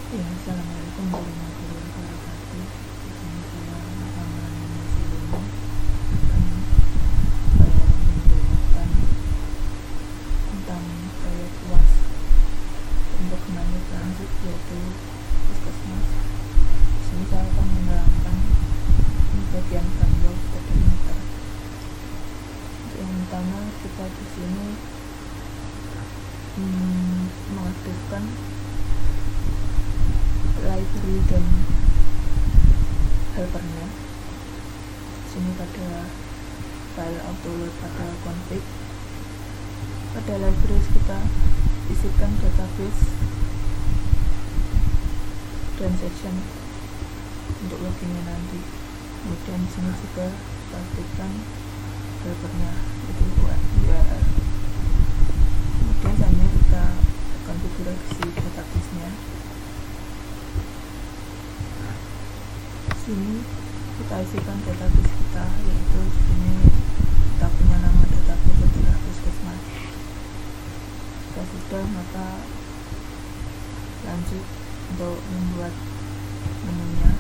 Ya, assalamualaikum warahmatullahi wabarakatuh. Di sini saya Muhammad Muslim akan menjelaskan tentang proyek UAS untuk lanjut yaitu puskesmas. Di sini saya akan menerangkan bagian framework perimeter. Yang pertama, kita di sini mengaktifkan library dan helpernya. Sini pada file autoload pada config. Pada library kita isikan database dan section untuk loginnya nanti. Kemudian di sini juga kita aktifkan helpernya, itu URL. Kemudian selanjutnya kita konfigurasi database-nya. Sini kita isikan database kita, yaitu di sini kita punya nama database adalah puskesmas. Jika sudah, maka lanjut untuk membuat menunya.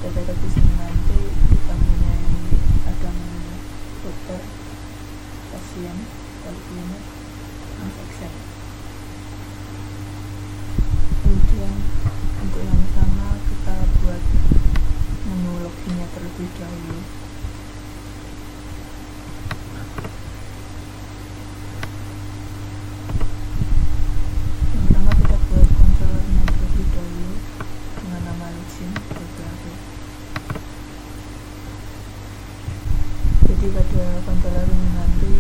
Database ini nanti kita punya ini ada menu dokter, pasien, poliklinik, infection. Kemudian untuk yang pertama kita buat menu loginnya terlebih dahulu. Yang pertama kita buat controllernya terlebih dahulu dengan nama login PHP. Jadi pada controller ini nanti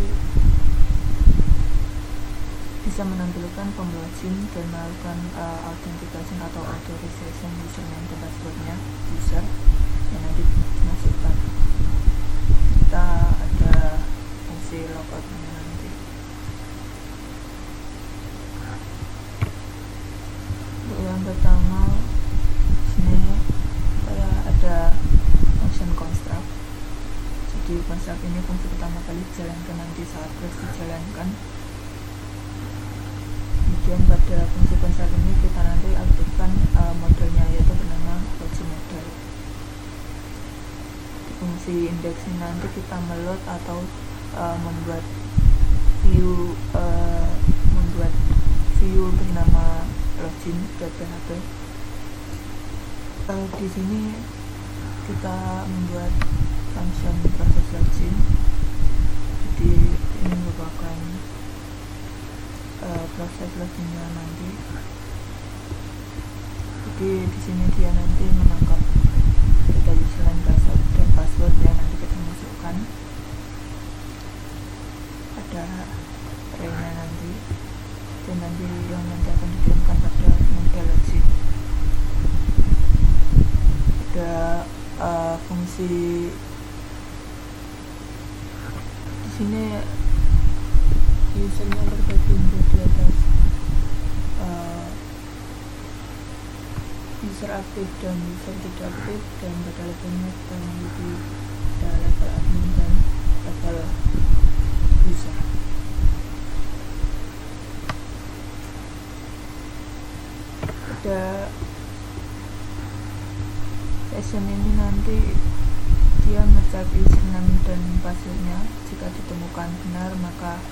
bisa menampilkan form login dan melakukan authentication atau authorization username dan passwordnya user yang nanti dimasukkan. Kita ada fungsi logoutnya nanti. Untuk yang pertama, sini saya ada function construct. Jadi construct ini fungsi pertama kali dijalankan nanti saat press dijalankan. Kemudian pada fungsi construct ini kita nanti aktifkan modelnya, yaitu bernama login model. Di fungsi index ini nanti kita meload atau membuat view bernama login.php. Di sini kita membuat function proses login. Jadi ini merupakan proses loginnya nanti. Jadi di sini dia nanti menangkap data username dan password yang nanti kita masukkan. Ada array-nya nanti, dan nanti yang nanti akan dikirimkan pada model login. Ada fungsi di sini usernya terbagi menjadi atas user aktif dan user tidak aktif, dan pada levelnya kita memiliki level admin dan level user. Pada session ini nanti dia mencek username dan passwordnya. Jika ditemukan benar, maka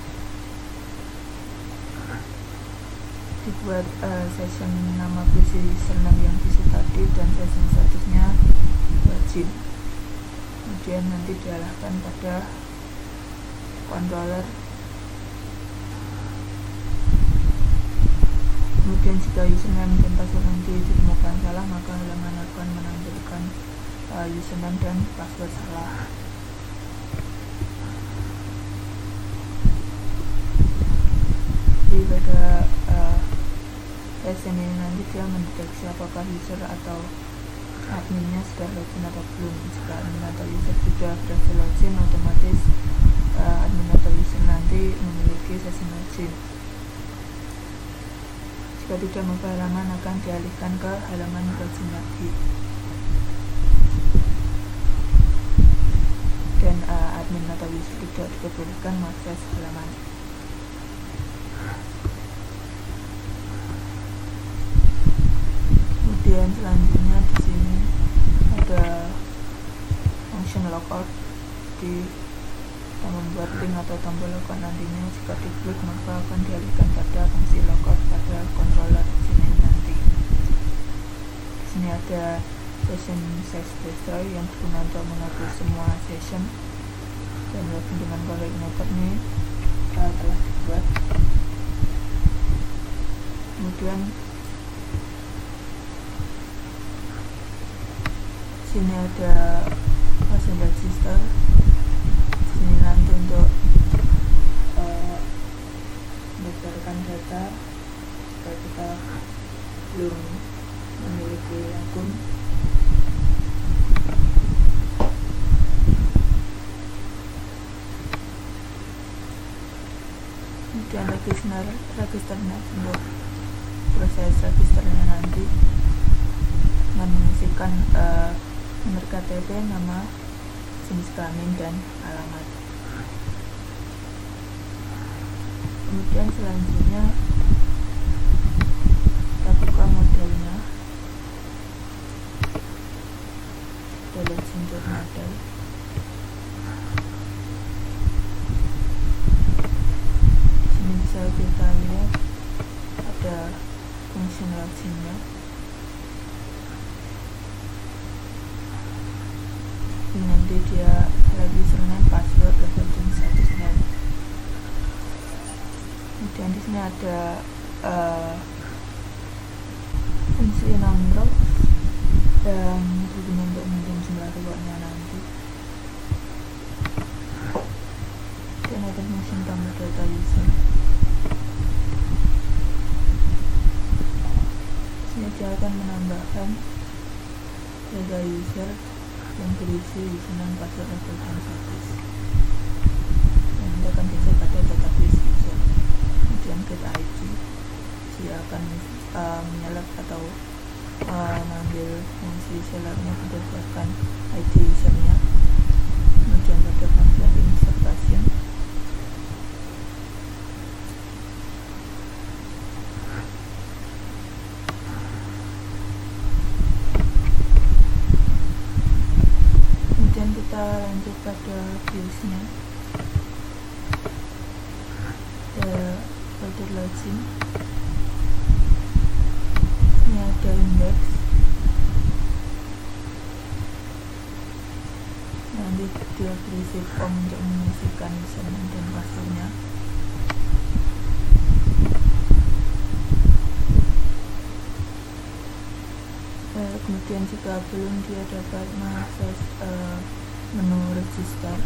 dibuat session nama PC username yang diisi tadi dan session statusnya login. Kemudian nanti diarahkan pada controller. Kemudian jika username dan password nanti ditemukan salah, maka halaman akan menampilkan username dan password salah. Jadi pada session ini nanti dia mendeteksi apakah user atau adminnya sudah login atau belum. Jika admin atau user sudah berhasil login, otomatis admin atau user nanti memiliki session login. Jika tidak, maka halaman akan dialihkan ke halaman login lagi. Dan admin atau user tidak diperbolehkan mengakses halaman. Kemudian selanjutnya di sini ada function logout. Kita membuat link atau tombol logout nantinya jika diklik maka akan dialihkan pada fungsi logout pada controller sini nanti. Di sini ada session size destroy yang berguna untuk menghapus semua session, dan login dengan config method ini telah dibuat. Kemudian sini ada passion register. Sini nanti untuk mendaftarkan data jika kita belum memiliki akun. Kemudian register next untuk proses registernya nanti dengan mengisikan nomor KTP, nama, jenis kelamin, dan alamat. Kemudian selanjutnya kita buka modelnya, model sinjur model. Di sini bisa kita lihat ada function loginnya. Ini nanti dia lagi username, password, level, dan statusnya. Kemudian di sini ada fungsi number yang berguna untuk mengirim jumlah rewardnya nanti. Dan ada function tambah data user. Sini dia akan menambahkan data user yang berisi username, password, level, dan status. Dan itu akan dicek pada database user. Kemudian get ID, dia akan menyelect atau mengambil fungsi selectnya berdasarkan ID usernya. Kemudian pada function insert passion, kita lanjut pada viewsnya. Folder login, ini ada index, nanti dia berisi form untuk mengisikan username dan passwordnya. Kemudian jika belum, dia dapat mengakses menu register,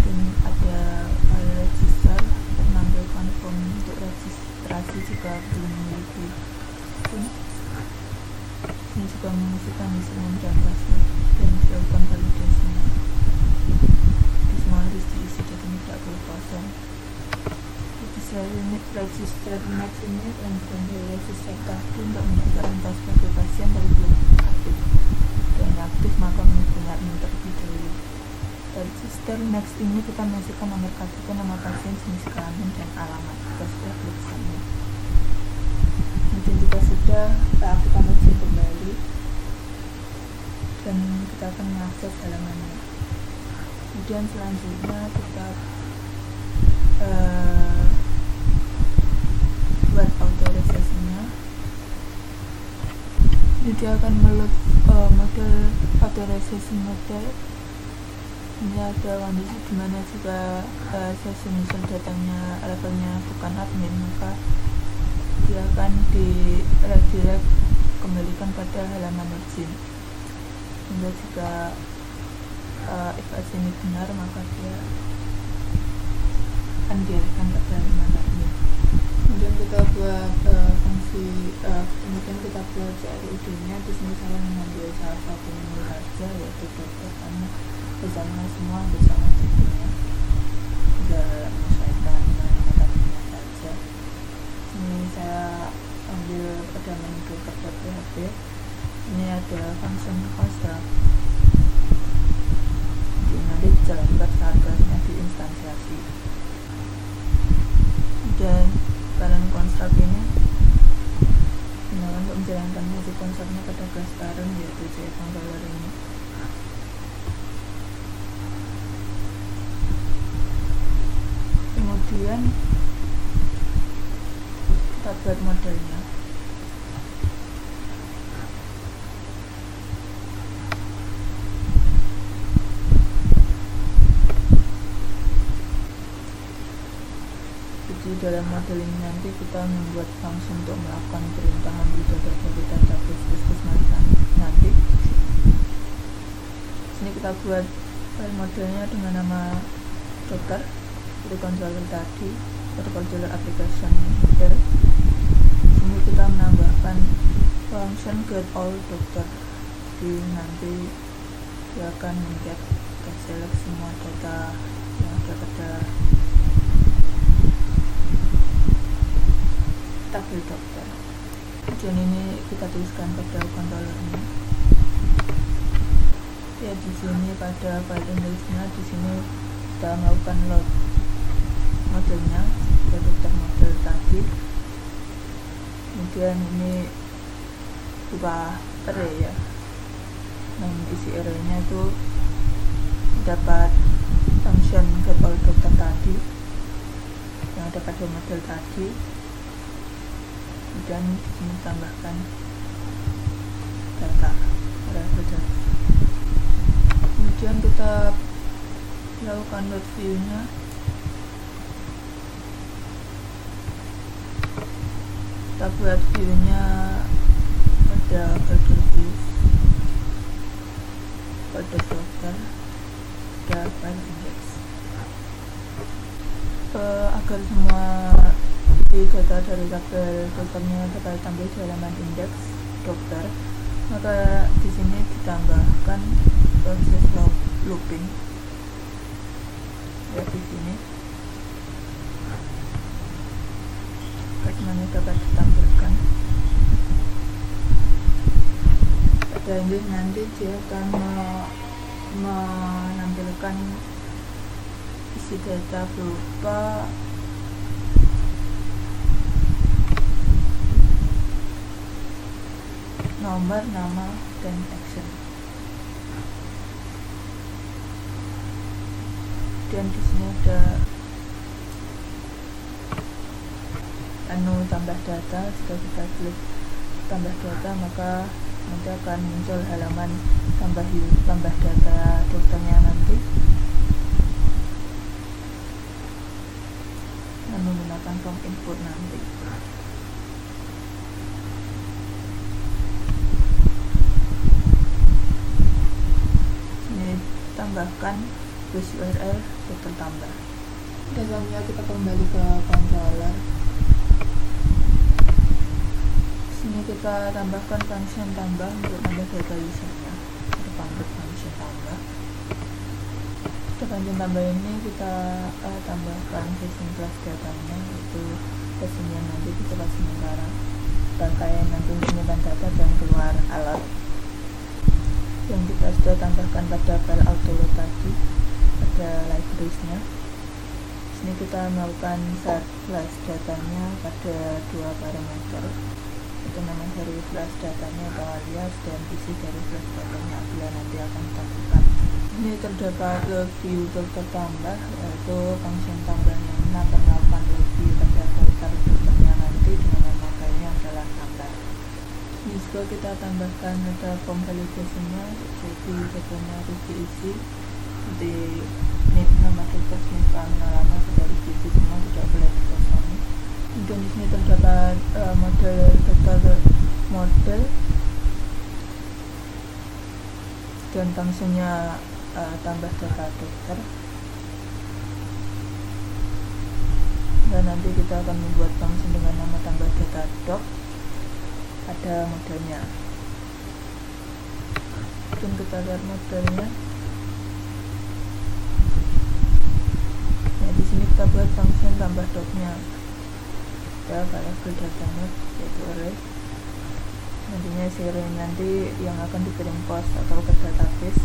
dan ada file register untuk menampilkan form untuk registrasi jika belum memiliki akun. Ini juga mengisikan username dan password dan melakukan validasinya. Ini semua harus diisi, jadi tidak perlu kosong. Register next ini dan register tadi untuk mendaftarkan kita sebagai pasien dari belum aktif, dan aktif maka menghubungi admin terlebih dahulu. Register next ini kita masukkan nomor KTP, nama pasien, jenis kelamin, dan alamat. Kita sudah klik submit. Kemudian jika sudah, kita aktifkan login kembali dan kita akan mengakses halamannya. Kemudian selanjutnya kita buat autorisasinya. Jadi dia akan meload model autorisasi model. Ini ada kondisi dimana jika session user datanya levelnya bukan admin, maka dia akan redirect kembalikan pada halaman origin. Hingga jika if ini benar, maka dia akan dialihkan pada halaman admin. Kemudian kita buat kemudian kita buat CRUD nya. Di sini saya mengambil salah satu menu saja, yaitu dokter, karena bersama semua bersama dokternya, tidak menyesuaikan dengan metodenya saja. Ini saya ambil pada menu dokter.php. Ini ada function construct, jadi nanti dijalankan saat kelasnya diinstansiasi. Dan dalam construct ini digunakan untuk menjalankan fungsi konsornya pada kelas parent, yaitu JF controller ini. Kemudian kita buat modelnya. Jadi dalam model ini nanti kita membuat function untuk melakukan perintah ambil data dari database khusus nanti. Sini kita buat file modelnya dengan nama dokter, itu controller tadi, atau controller application model. Sini kita menambahkan function get all dokter. Jadi nanti dia akan mengget select semua data yang ada pada tabel dokter. Kemudian ini kita tuliskan pada controllernya. Ya, di sini pada file indexnya, di sini kita melakukan load modelnya, dokter model tadi. Kemudian ini buka array ya, yang isi arraynya itu dapat function get all dokter tadi yang ada pada model tadi. Dan di sini tambahkan data. Kemudian kita lakukan load view-nya. Kita buat view-nya pada folder views, folder dokter, dan file index. Agar semua data dari tabel dokternya dapat tampil di halaman indeks dokter, maka di sini ditambahkan proses looping ya, di sini bagaimana dapat ditampilkan. Pada ini nanti dia akan menampilkan isi data berupa nomor, nama, dan action. Dan di sini ada menu tambah data. Jika kita klik tambah data, maka nanti akan muncul halaman tambah data dokternya nanti dan menggunakan form input nanti. Tambahkan base URL dokter tambah. Dasarnya kita kembali ke controller. Sini kita tambahkan function tambah untuk nambah data usernya. Kita panggil function tambah. Pada function tambah ini kita tambahkan facing class datanya, yaitu facingnya nanti kita kasih sementara. Pakai nanti untuk menyimpan data dan keluar alert yang kita sudah tambahkan pada file autoload tadi pada libraries-nya. Sini kita melakukan set flash datanya pada dua parameter, itu nama dari flash datanya atau alias dan isi dari flash datanya apabila nanti akan ditampilkan. Ini terdapat load view dokter tambah, yaitu function tambahnya ini akan melakukan load view pada dokter dokternya nanti dengan nama filenya adalah tambah. Ini juga kita tambahkan ada form validation-nya, jadi datanya harus diisi di nama dokter, nama dari diisi semua, tidak boleh dikosongi. Kemudian di sini terdapat model dokter model dan fungsinya tambah data dokter. Dan nanti kita akan membuat fungsi dengan nama tambah data dok ada modelnya. Dan kita lihat modelnya. Nah, di sini kita buat function tambah doknya. Kita variabel datanya yaitu array. Nantinya si array nanti yang akan dikirim post atau ke database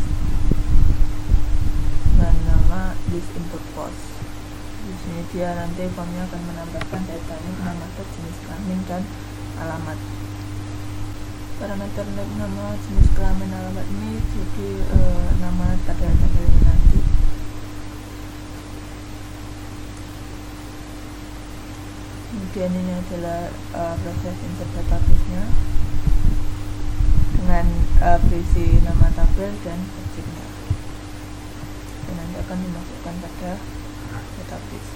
dengan nama list input post. Di sini dia nanti formnya akan menambahkan datanya, nama dok, jenis kelamin, dan alamat. parameter nama, jenis kelamin, alamat ini jadi nama pada tabel ini nanti. Kemudian ini adalah proses insert database-nya dengan berisi nama tabel dan objeknya, dan nanti akan dimasukkan pada database.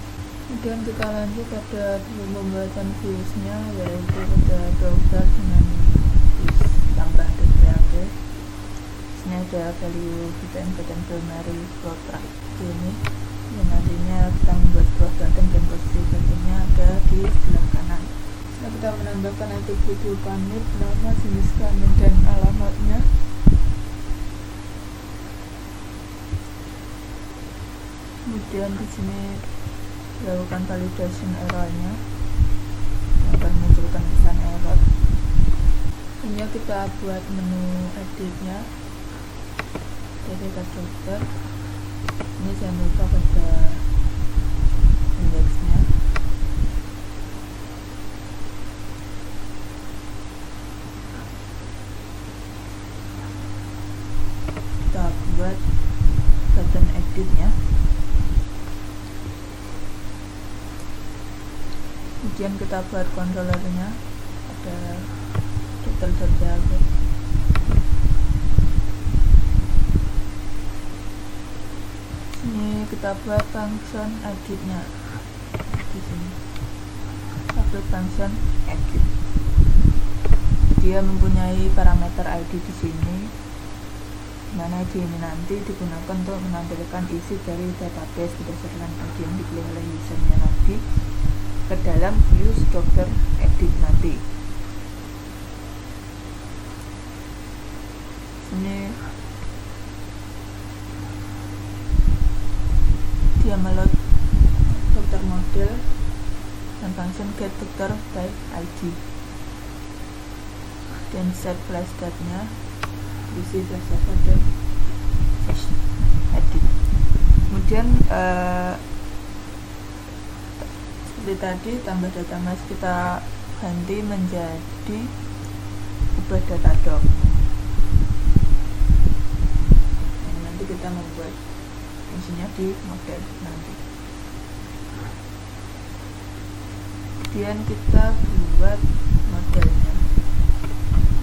Kemudian kita lanjut pada pembuatan views-nya, yaitu pada browser dengan tambah .php. Ini ada value button primary product ini yang nantinya kita membuat sebuah button dan posisi buttonnya ada di sebelah kanan. Setelah kita menambahkan atribut berupa NIP, nama, jenis kelamin dan alamatnya, kemudian di sini lakukan validation errornya yang akan munculkan pesan error. Ini kita buat menu editnya, jadi kita dokter ini jangan lupa pada indeksnya. Kita buat button editnya, kemudian kita buat controllernya, ada title.php. Ini kita buat function editnya di sini, upload function edit. Dia mempunyai parameter ID di sini, mana ID ini nanti digunakan untuk menampilkan isi dari database berdasarkan ID yang dipilih oleh usernya nanti ke dalam views dokter edit nanti. Ini dia meload dokter model dan function get dokter by ID, dan set flash statnya isi berdasarkan dan edit. Kemudian seperti tadi, tambah data mas kita ganti menjadi ubah Datadog. Nah, nanti kita membuat fungsinya di model nanti. Kemudian kita buat modelnya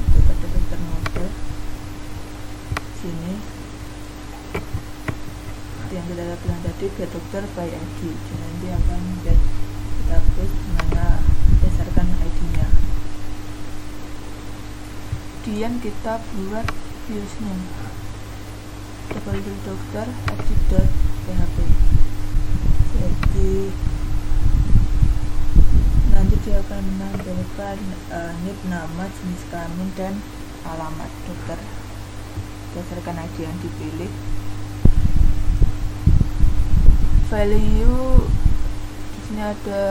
untuk pada dokter model sini. Yang kita bilang tadi get dokter by ID, dan nanti akan get database dimana berdasarkan ID-nya. Kemudian kita buat views-nya, dokter edit.php. Jadi nanti dia akan menampilkan NIP, nama, jenis kelamin dan alamat dokter berdasarkan ID yang dipilih. Value ini ada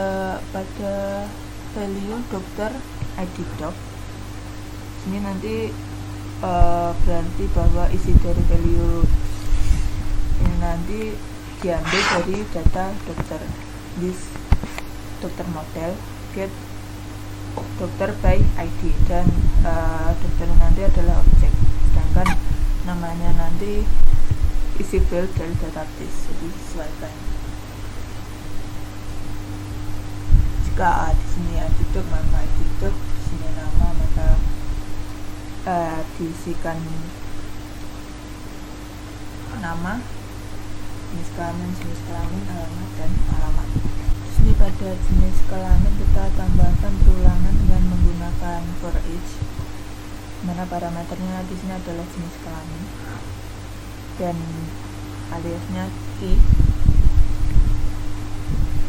pada value dokter ID doc. Ini nanti berarti bahwa isi dari value ini nanti diambil dari data dokter, list dokter model, get dokter by ID, dan dokter nanti adalah objek, sedangkan namanya nanti isi field dari database, jadi sesuaikan. Jika di sini edit maka edit, di sini nama maka diisikan nama, jenis kelamin, alamat dan alamat. Di sini pada jenis kelamin kita tambahkan perulangan dengan menggunakan for each, mana parameternya di sini adalah jenis kelamin dan aliasnya key.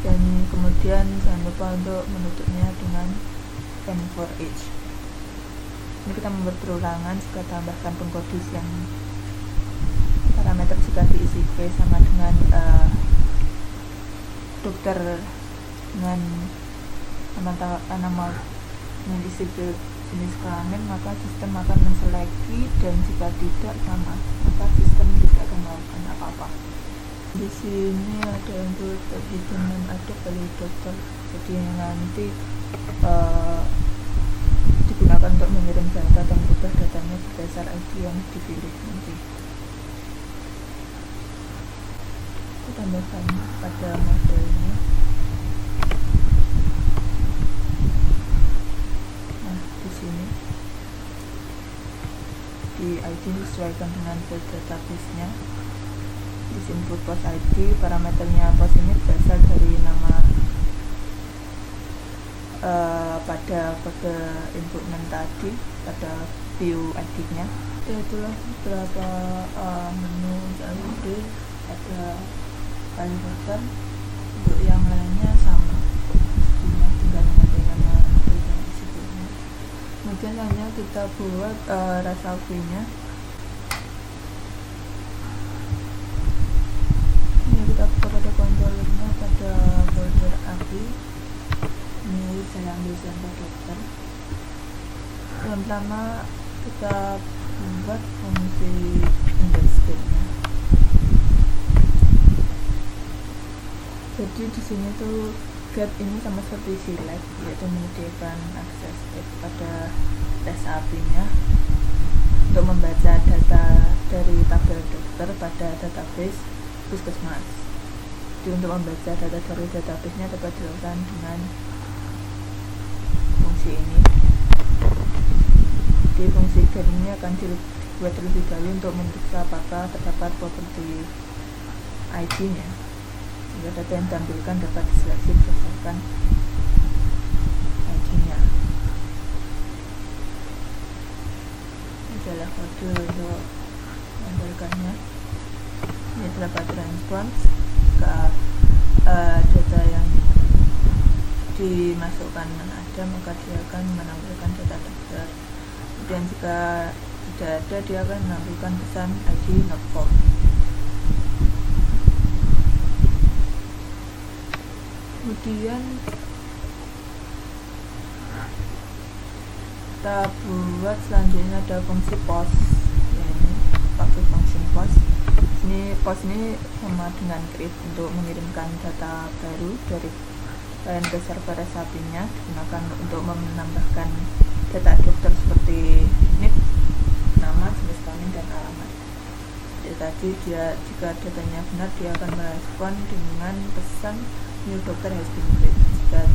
Dan kemudian jangan lupa untuk menutupnya dengan n for each. Ini kita membuat perulangan jika tambahkan pengkodis yang parameter jika diisi V sama dengan dokter dengan nama isi jenis kelamin, maka sistem akan menseleksi, dan jika tidak sama maka sistem tidak akan melakukan apa-apa. Di sini ada untuk hidden name, ada value dokter, jadi nanti digunakan untuk mengirim data dan yang dipilih nanti. Kita tambahkan pada modelnya. Nah, di sini di ID disesuaikan dengan field database-nya. Di input post ID, parameternya post ini berasal dari nama pada kode input name tadi pada view ID-nya. Itulah beberapa menu CLD pada file filter. Untuk yang lainnya sama, tinggal menggantikan dan isinya. Kemudian hanya kita buat recipe-nya. Ini kita buka pada controllernya pada folder API. Ini saya ambil sampel dokter. Yang pertama kita buat fungsi index nya. Jadi di sini tuh get ini sama seperti select, yaitu menyediakan akses pada tes API-nya untuk membaca data dari tabel dokter pada database puskesmas. Jadi untuk membaca data dari database-nya dapat dilakukan dengan fungsi ini. Di fungsi get ini akan dibuat terlebih dahulu untuk memeriksa apakah terdapat properti ID-nya, sehingga data yang ditampilkan dapat diseleksi berdasarkan ID-nya. Ini adalah kode untuk menambahkannya. Ini adalah pattern response. Jika data yang dimasukkan ada, maka dia akan menampilkan data dokter. Kemudian jika tidak ada, dia akan menampilkan pesan ID not found. Kemudian kita buat selanjutnya ada fungsi post, yaitu pakai function post. Ini post ini sama dengan create untuk mengirimkan data baru dari klien ke server SAP-nya, digunakan untuk menambahkan data dokter seperti NIP, nama, jenis kelamin, dan alamat. Jadi tadi jika datanya benar, dia akan merespon dengan pesan new doctor has been created.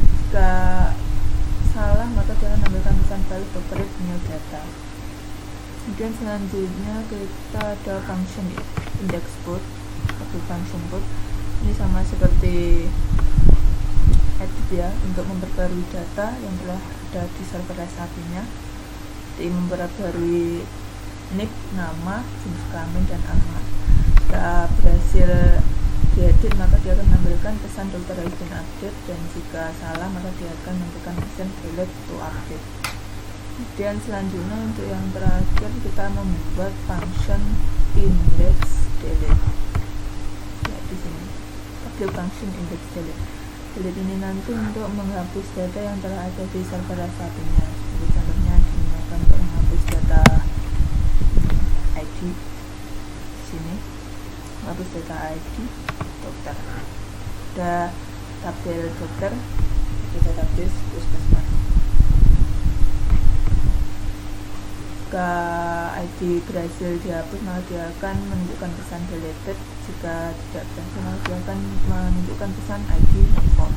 Jika salah, maka dia akan menambahkan pesan balik doctor new data. Kemudian selanjutnya kita ada function index code atau function code. Ini sama seperti edit ya, untuk memperbarui data yang telah ada di server SAP-nya. Jadi memperbarui NIP, nama, jenis kelamin, dan alamat. Jika berhasil diedit, maka dia akan menampilkan pesan dokter has been update, dan jika salah, maka dia akan menampilkan pesan failed to update. Kemudian selanjutnya untuk yang terakhir kita membuat function index delete. Ya, di sini pakai function index delete. Delete ini nanti untuk menghapus data yang telah ada di server SAP-nya. Jadi contohnya digunakan untuk menghapus data ID di sini, menghapus data ID dokter. Ada tabel dokter di database puskesmas. Jika ID berhasil dihapus, maka dia akan menunjukkan pesan deleted. Jika tidak berhasil, maka dia akan menunjukkan pesan ID not found.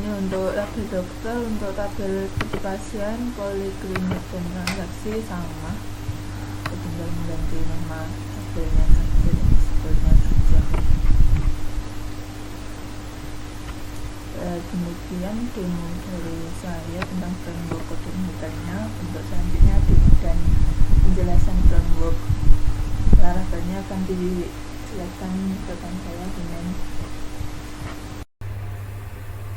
Ini untuk tabel dokter. Untuk tabel seperti pasien, poliklinik, dan transaksi sama, tinggal mengganti nama tabelnya saja dan sebelumnya saja. Demikian demo dari saya tentang framework koordinatornya. Untuk selanjutnya demo dan penjelasan framework Laravelnya akan dijelaskan rekan saya dengan.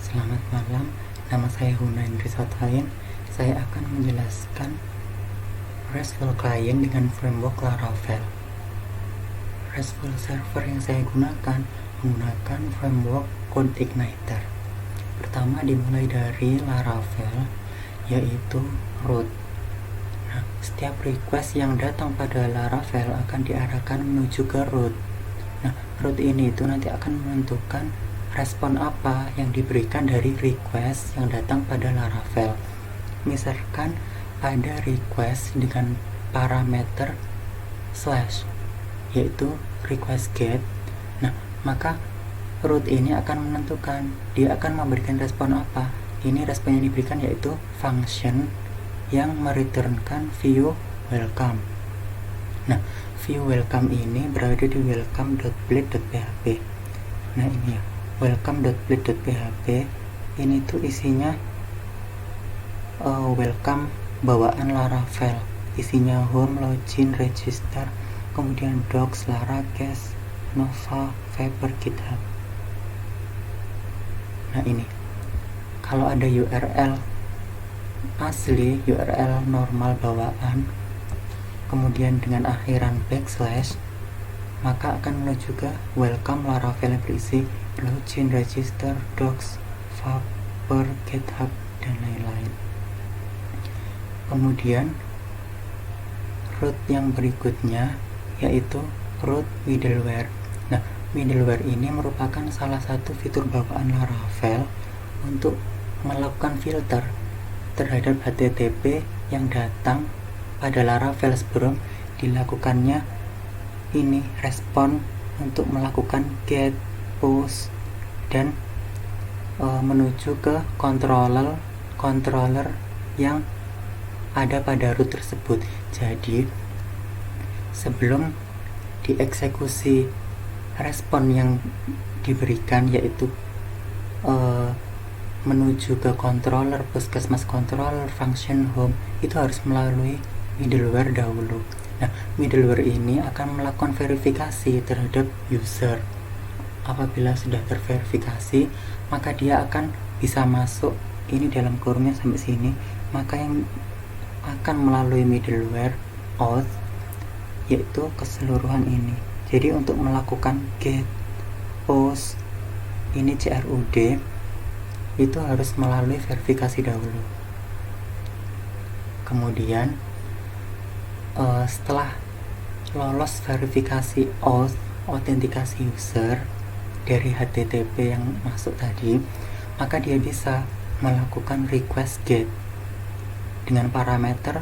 Selamat malam, nama saya Hunain Risotain. Saya akan menjelaskan RESTful Client dengan framework Laravel. RESTful Server yang saya gunakan menggunakan framework CodeIgniter. Pertama dimulai dari Laravel, yaitu root. Nah, setiap request yang datang pada Laravel akan diarahkan menuju ke root. Nah, root ini itu nanti akan menentukan respon apa yang diberikan dari request yang datang pada Laravel. Misalkan ada request dengan parameter slash, yaitu request get. Nah, maka root ini akan menentukan dia akan memberikan respon apa. Ini respon yang diberikan yaitu function yang mereturnkan view welcome. Nah, view welcome ini berada di welcome.blade.php. Nah, ini ya, welcome.blade.php ini tuh isinya welcome bawaan Laravel, isinya home, login, register, kemudian docs, Lara, cache, Nova, Viber, GitHub. Nah, ini kalau ada URL asli, URL normal bawaan, kemudian dengan akhiran backslash, maka akan menuju ke welcome Laravel yang berisi login, register, docs, Viber, GitHub, dan lain-lain. Kemudian root yang berikutnya yaitu root middleware. Nah, middleware ini merupakan salah satu fitur bawaan Laravel untuk melakukan filter terhadap HTTP yang datang pada Laravel sebelum dilakukannya ini respon untuk melakukan get, post, dan menuju ke controller yang ada pada root tersebut. Jadi sebelum dieksekusi respon yang diberikan yaitu menuju ke controller, puskesmas controller, function home, itu harus melalui middleware dahulu. Nah, middleware ini akan melakukan verifikasi terhadap user. Apabila sudah terverifikasi, maka dia akan bisa masuk ini dalam kurungnya sampai sini, maka yang akan melalui middleware auth yaitu keseluruhan ini. Jadi untuk melakukan get, post, ini CRUD itu harus melalui verifikasi dahulu. Kemudian setelah lolos verifikasi auth, autentikasi user dari HTTP yang masuk tadi, maka dia bisa melakukan request get dengan parameter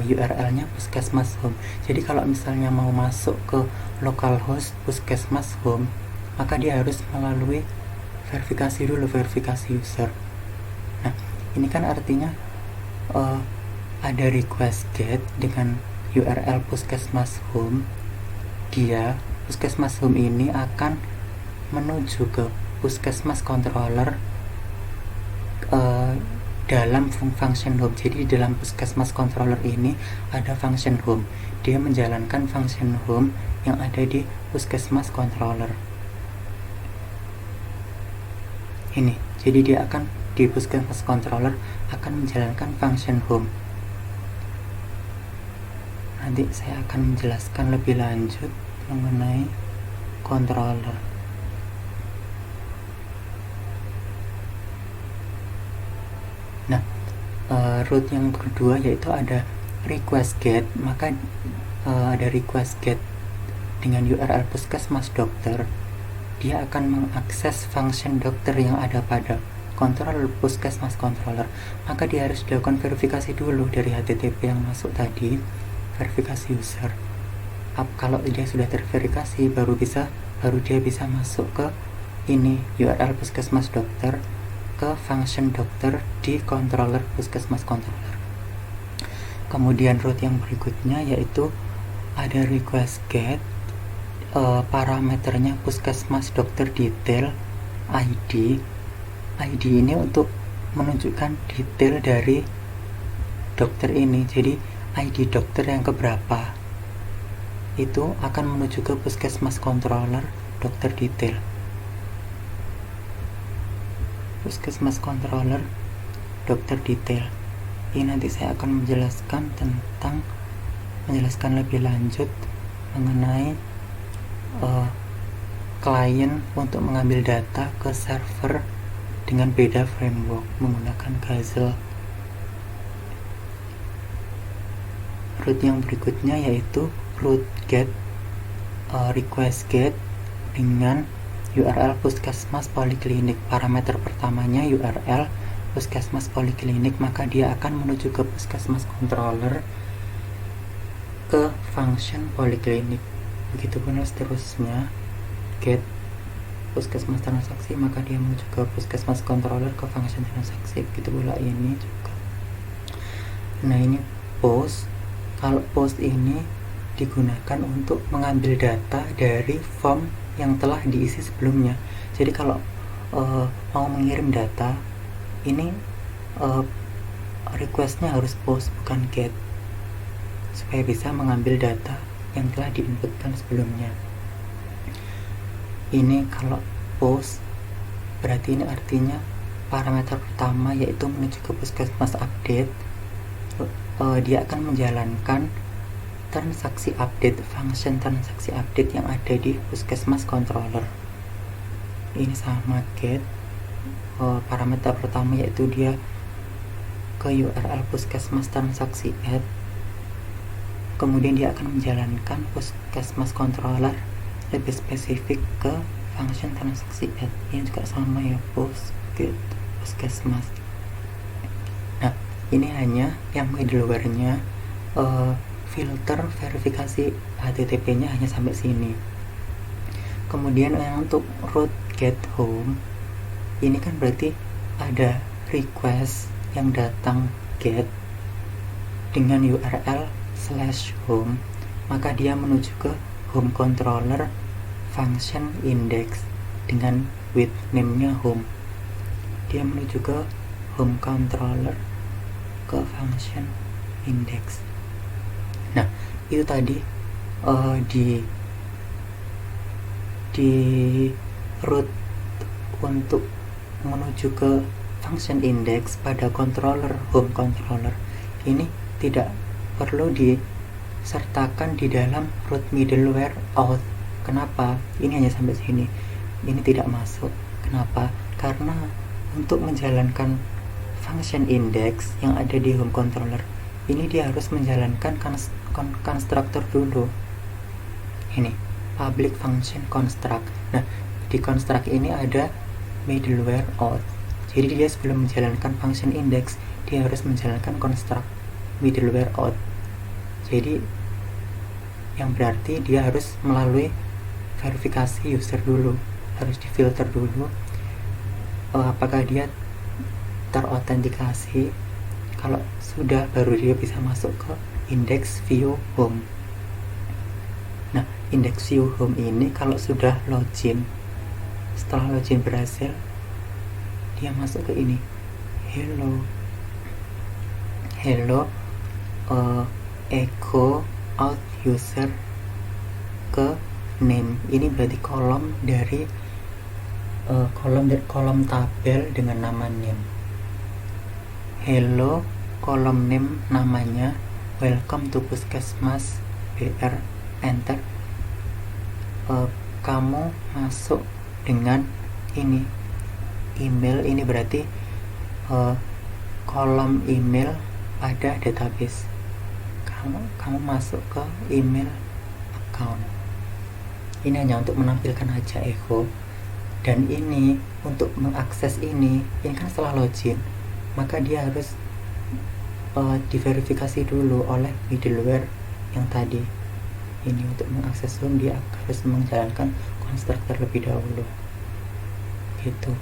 URL-nya puskesmas home. Jadi kalau misalnya mau masuk ke localhost puskesmas home, maka dia harus melalui verifikasi dulu, verifikasi user. Nah, ini kan artinya ada request get dengan URL puskesmas home. Dia puskesmas home ini akan menuju ke puskesmas controller dalam function home. Jadi di dalam puskesmas controller ini ada function home. Dia menjalankan function home yang ada di puskesmas controller. Ini, jadi dia akan di puskesmas controller akan menjalankan function home. Nanti saya akan menjelaskan lebih lanjut mengenai controller. Nah, root yang kedua yaitu ada request get. Maka ada request get dengan URL puskesmas dokter. Dia akan mengakses function dokter yang ada pada controller puskesmas controller. Maka dia harus dilakukan verifikasi dulu dari HTTP yang masuk tadi, verifikasi user. Kalau dia sudah terverifikasi, baru dia bisa masuk ke ini URL puskesmas dokter, ke function dokter di controller puskesmas controller. Kemudian root yang berikutnya yaitu ada request get, parameternya puskesmas dokter detail ID. ID ini untuk menunjukkan detail dari dokter ini. Jadi ID dokter yang keberapa itu akan menuju ke puskesmas controller dokter detail. Puskesmas controller dokter detail. Ini nanti saya akan menjelaskan lebih lanjut mengenai klien untuk mengambil data ke server dengan beda framework menggunakan Gazelle. Root yang berikutnya yaitu root get, request get dengan URL puskesmas poliklinik. Parameter pertamanya URL, puskesmas poliklinik, maka dia akan menuju ke puskesmas controller ke function poliklinik. Begitupun seterusnya, get puskesmas transaksi, maka dia menuju ke puskesmas controller ke function transaksi. Begitu pula ini juga. Nah, ini post. Kalau post ini digunakan untuk mengambil data dari form yang telah diisi sebelumnya. Jadi kalau mau mengirim data, ini requestnya harus post bukan get, supaya bisa mengambil data yang telah diinputkan sebelumnya. Ini kalau post, berarti ini artinya parameter pertama yaitu menuju ke puskesmas update, dia akan menjalankan transaksi update, function transaksi update yang ada di puskesmas controller. Ini sama get, parameter pertama yaitu dia ke URL puskesmas transaksi add, kemudian dia akan menjalankan puskesmas controller lebih spesifik ke function transaksi add. Ini juga sama ya, post get puskesmas. Nah, ini hanya yang middleware-nya, filter verifikasi HTTP-nya hanya sampai sini. Kemudian yang untuk route get home, ini kan berarti ada request yang datang get dengan URL /home, maka dia menuju ke home controller function index dengan with name-nya home. Dia menuju ke home controller ke function index. Nah, itu tadi di route untuk menuju ke function index pada controller home controller ini tidak perlu disertakan di dalam root middleware auth. Kenapa? Ini hanya sampai sini, ini tidak masuk. Kenapa? Karena untuk menjalankan function index yang ada di home controller ini dia harus menjalankan constructor dulu. Ini public function construct. Nah, di construct ini ada middleware auth. Jadi dia sebelum menjalankan function index, dia harus menjalankan construct middleware auth. Jadi yang berarti dia harus melalui verifikasi user dulu, harus difilter dulu apakah dia terautentikasi. Kalau sudah, baru dia bisa masuk ke index view home. Nah, index view home ini kalau sudah login, setelah login berhasil, dia masuk ke ini, hello echo out user ke name. Ini berarti kolom dari kolom tabel dengan nama name. Hello, kolom name namanya welcome to puskesmas BR, enter. Kamu masuk dengan ini email. Ini berarti kolom email pada database. Kamu masuk ke email account. Ini hanya untuk menampilkan aja echo. Dan ini untuk mengakses ini kan setelah login, maka dia harus diverifikasi dulu oleh middleware yang tadi. Ini untuk mengakses home dia harus menjalankan constructor lebih dahulu, gitu.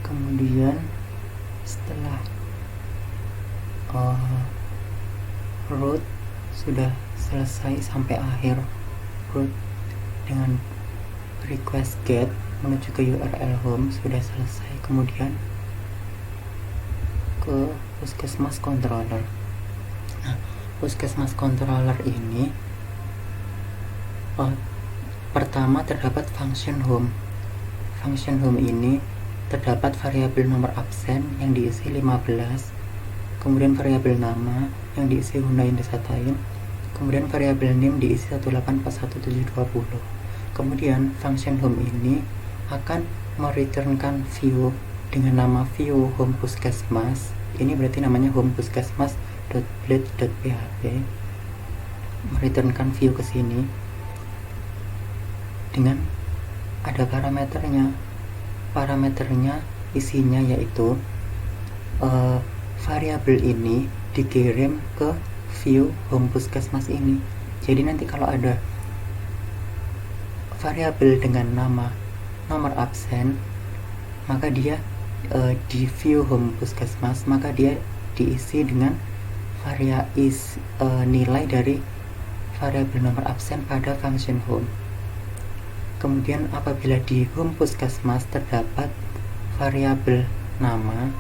Kemudian setelah root sudah selesai sampai akhir, root dengan request get menuju ke URL home sudah selesai, kemudian ke puskesmas controller. Nah, puskesmas controller ini pertama terdapat function home. Function home ini terdapat variabel nomor absen yang diisi 15, kemudian variabel nama yang diisi Hyundai Desatain, kemudian variabel name diisi 1841720. Kemudian function home ini akan mereturnkan view dengan nama view home puskesmas. Ini berarti namanya home puskesmas.blade.php. Mereturnkan view ke sini. dengan ada parameternya isinya yaitu variabel ini dikirim ke view home puskesmas ini. Jadi nanti kalau ada variabel dengan nomor absen, maka dia di view home puskesmas, maka dia diisi dengan nilai dari variabel nomor absen pada function home. Kemudian apabila di home puskesmas terdapat variabel nama,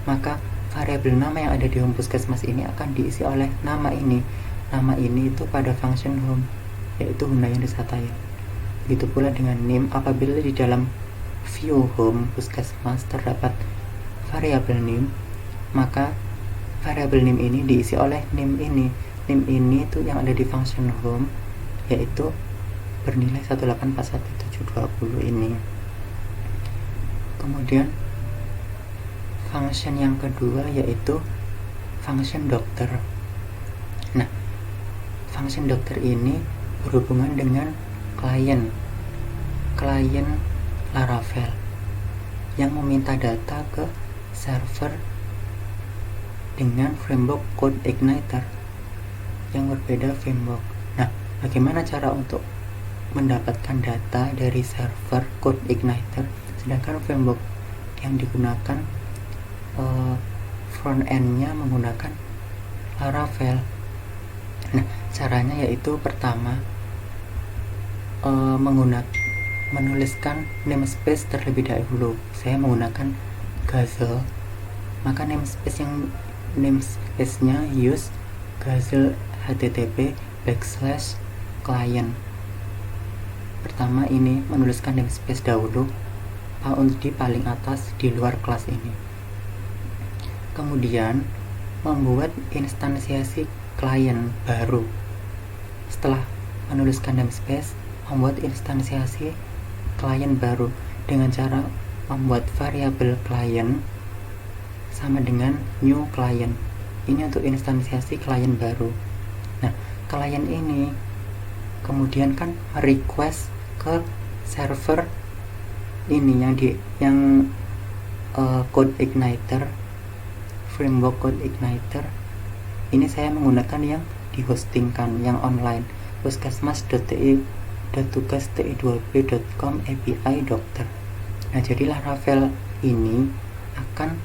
maka variabel nama yang ada di home puskesmas ini akan diisi oleh nama ini. Nama ini itu pada function home, yaitu Hunayan Risatayan. Begitu pula dengan name, apabila di dalam view home puskesmas terdapat variabel name, maka variabel name ini diisi oleh name ini. Name ini itu yang ada di function home, yaitu bernilai 1841720 ini. Kemudian function yang kedua yaitu function dokter. Nah, function dokter ini berhubungan dengan klien Laravel yang meminta data ke server dengan framework CodeIgniter yang berbeda framework. Nah, bagaimana cara untuk mendapatkan data dari server CodeIgniter sedangkan framework yang digunakan front end-nya menggunakan Laravel? Nah, caranya yaitu pertama menuliskan namespace terlebih dahulu. Saya menggunakan Gazelle, maka namespace-nya use Gazelle http /client. Pertama ini menuliskan namespace dahulu di paling atas di luar kelas ini. Kemudian membuat instansiasi klien baru. Setelah menuliskan namespace, membuat instansiasi klien baru dengan cara membuat variabel klien sama dengan new client. Ini untuk instansiasi klien baru. Nah, klien ini kemudian kan request ke server ini yang CodeIgniter, framework CodeIgniter. Ini saya menggunakan yang dihostingkan, yang online, puskesmas.tugas.ti2p.com API dokter. Nah, jadi Laravel ini akan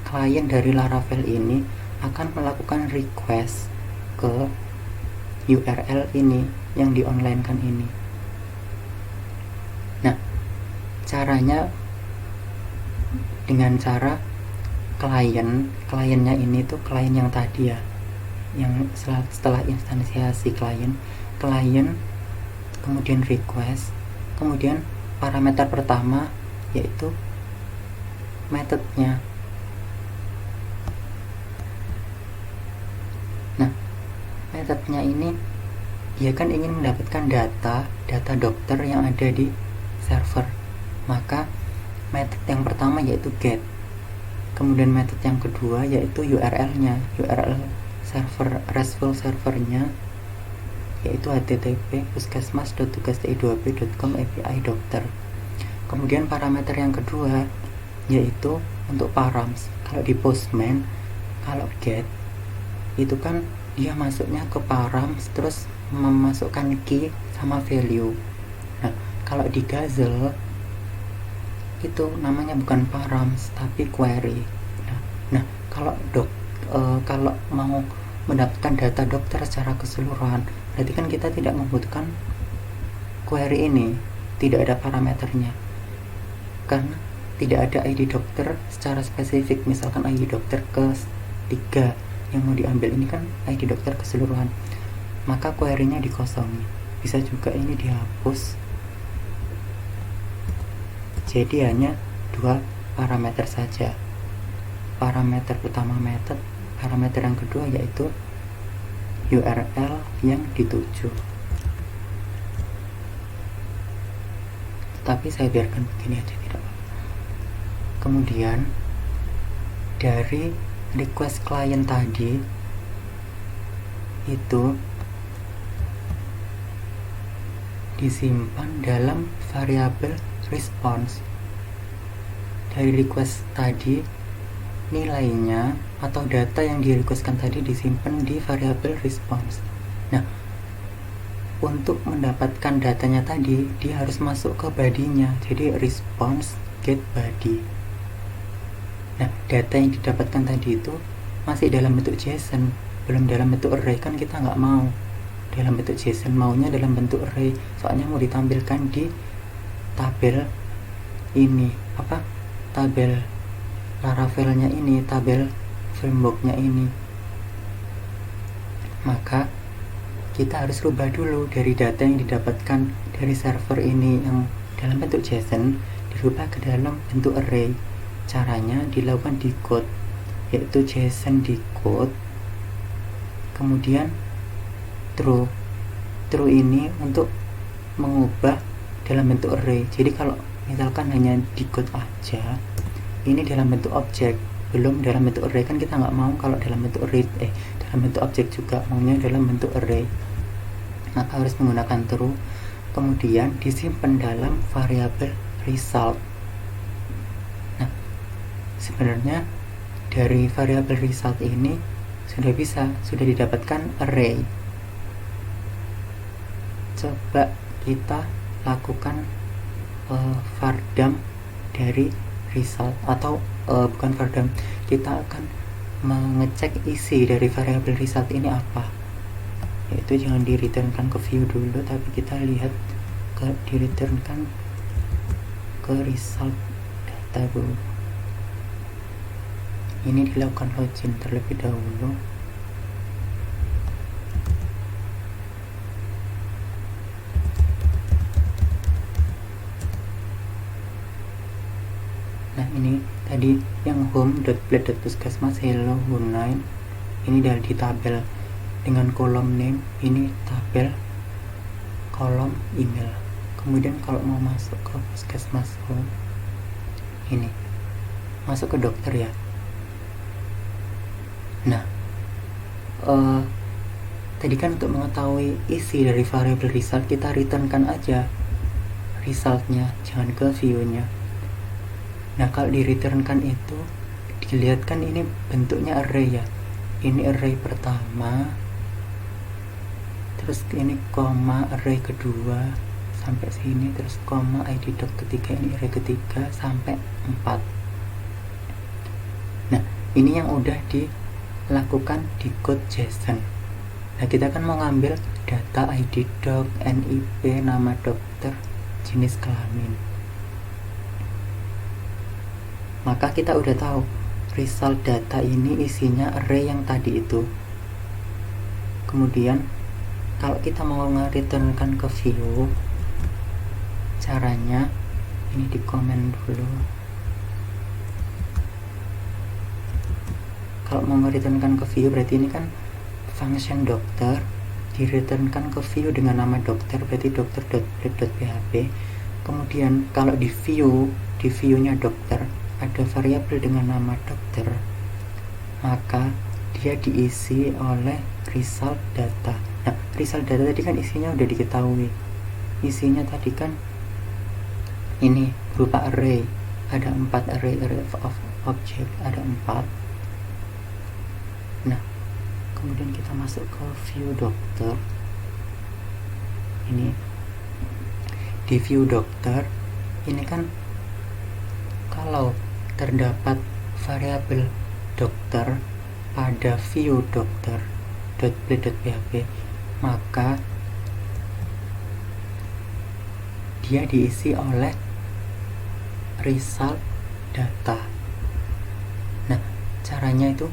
klien dari Laravel ini akan melakukan request ke URL ini yang di online kan ini. Nah, caranya dengan cara kliennya ini tuh klien yang tadi ya, yang setelah instansiasi klien kemudian request, kemudian parameter pertama yaitu metodenya. Nah, metodenya ini dia kan ingin mendapatkan data dokter yang ada di server, maka metode yang pertama yaitu get. Kemudian metode yang kedua yaitu URL-nya, URL server RESTful servernya yaitu http puskesmas.tugas.ti2p.com API dokter. Kemudian parameter yang kedua yaitu untuk params. Kalau di Postman, kalau get itu kan dia masuknya ke params terus memasukkan key sama value. Nah, kalau di Gazelle itu namanya bukan params tapi query. Nah, kalau mau mendapatkan data dokter secara keseluruhan, berarti kan kita tidak membutuhkan query ini, tidak ada parameternya karena tidak ada ID dokter secara spesifik. Misalkan ID dokter ke-3 yang mau diambil ini kan ID dokter keseluruhan, maka query-nya dikosongi. Bisa juga ini dihapus, jadi hanya 2 parameter saja. Parameter utama method, parameter yang kedua yaitu URL yang dituju. Tapi saya biarkan begini aja, tidak apa-apa. Kemudian dari request klien tadi itu disimpan dalam variabel response. Dari request tadi, nilainya atau data yang di-requestkan tadi disimpan di variabel response. Nah, untuk mendapatkan datanya tadi, dia harus masuk ke body-nya. Jadi response get body. Nah, data yang didapatkan tadi itu masih dalam bentuk JSON, belum dalam bentuk array. Kan kita nggak mau dalam bentuk JSON, maunya dalam bentuk array. Soalnya mau ditampilkan di tabel ini, tabel Laravel-nya ini, tabel framework-nya ini. Maka kita harus rubah dulu dari data yang didapatkan dari server ini yang dalam bentuk JSON dirubah ke dalam bentuk array. Caranya dilakukan decode, yaitu JSON decode, kemudian true ini untuk mengubah dalam bentuk array. Jadi kalau misalkan hanya decode aja, ini dalam bentuk objek, belum dalam bentuk array. Kan kita nggak mau kalau dalam bentuk array, dalam bentuk objek juga, maunya dalam bentuk array. Maka harus menggunakan true, kemudian disimpan dalam variabel result. Nah, sebenarnya dari variabel result ini sudah didapatkan array. Coba kita lakukan vardam dari result, atau bukan vardam, kita akan mengecek isi dari variabel result ini apa, yaitu jangan di-returnkan ke view dulu, tapi kita lihat di-returnkan ke result data dulu. Ini dilakukan login terlebih dahulu. Nah, ini tadi yang home.play.puskesmas hello Hunine, ini dari di tabel dengan kolom name, ini tabel kolom email. Kemudian kalau mau masuk ke puskesmas home, ini masuk ke dokter ya. Nah, tadi kan untuk mengetahui isi dari variabel result, kita returnkan aja resultnya, jangan ke view-nya. Nah, kalau di returnkan itu dilihatkan ini bentuknya array ya. Ini array pertama, terus ini koma array kedua sampai sini, terus koma id doc ketiga, ini array ketiga sampai 4. Nah, ini yang udah dilakukan di code JSON. Nah, kita kan mau ngambil data id doc, NIP, nama dokter, jenis kelamin. Maka kita udah tahu result data ini isinya array yang tadi itu. Kemudian kalau kita mau nge-returnkan ke view, caranya ini di komen dulu. Kalau mau nge-returnkan ke view, berarti ini kan function dokter di-returnkan ke view dengan nama dokter, berarti dokter.play.php. Kemudian kalau di view-nya dokter ada variabel dengan nama dokter, maka dia diisi oleh result data. Nah, result data tadi kan isinya udah diketahui. Isinya tadi kan ini berupa array, ada 4 array of object, ada 4. Nah, kemudian kita masuk ke view dokter. Ini di view dokter ini kan kalau terdapat variabel dokter pada view dokter.play.php, maka dia diisi oleh result data. Nah, caranya itu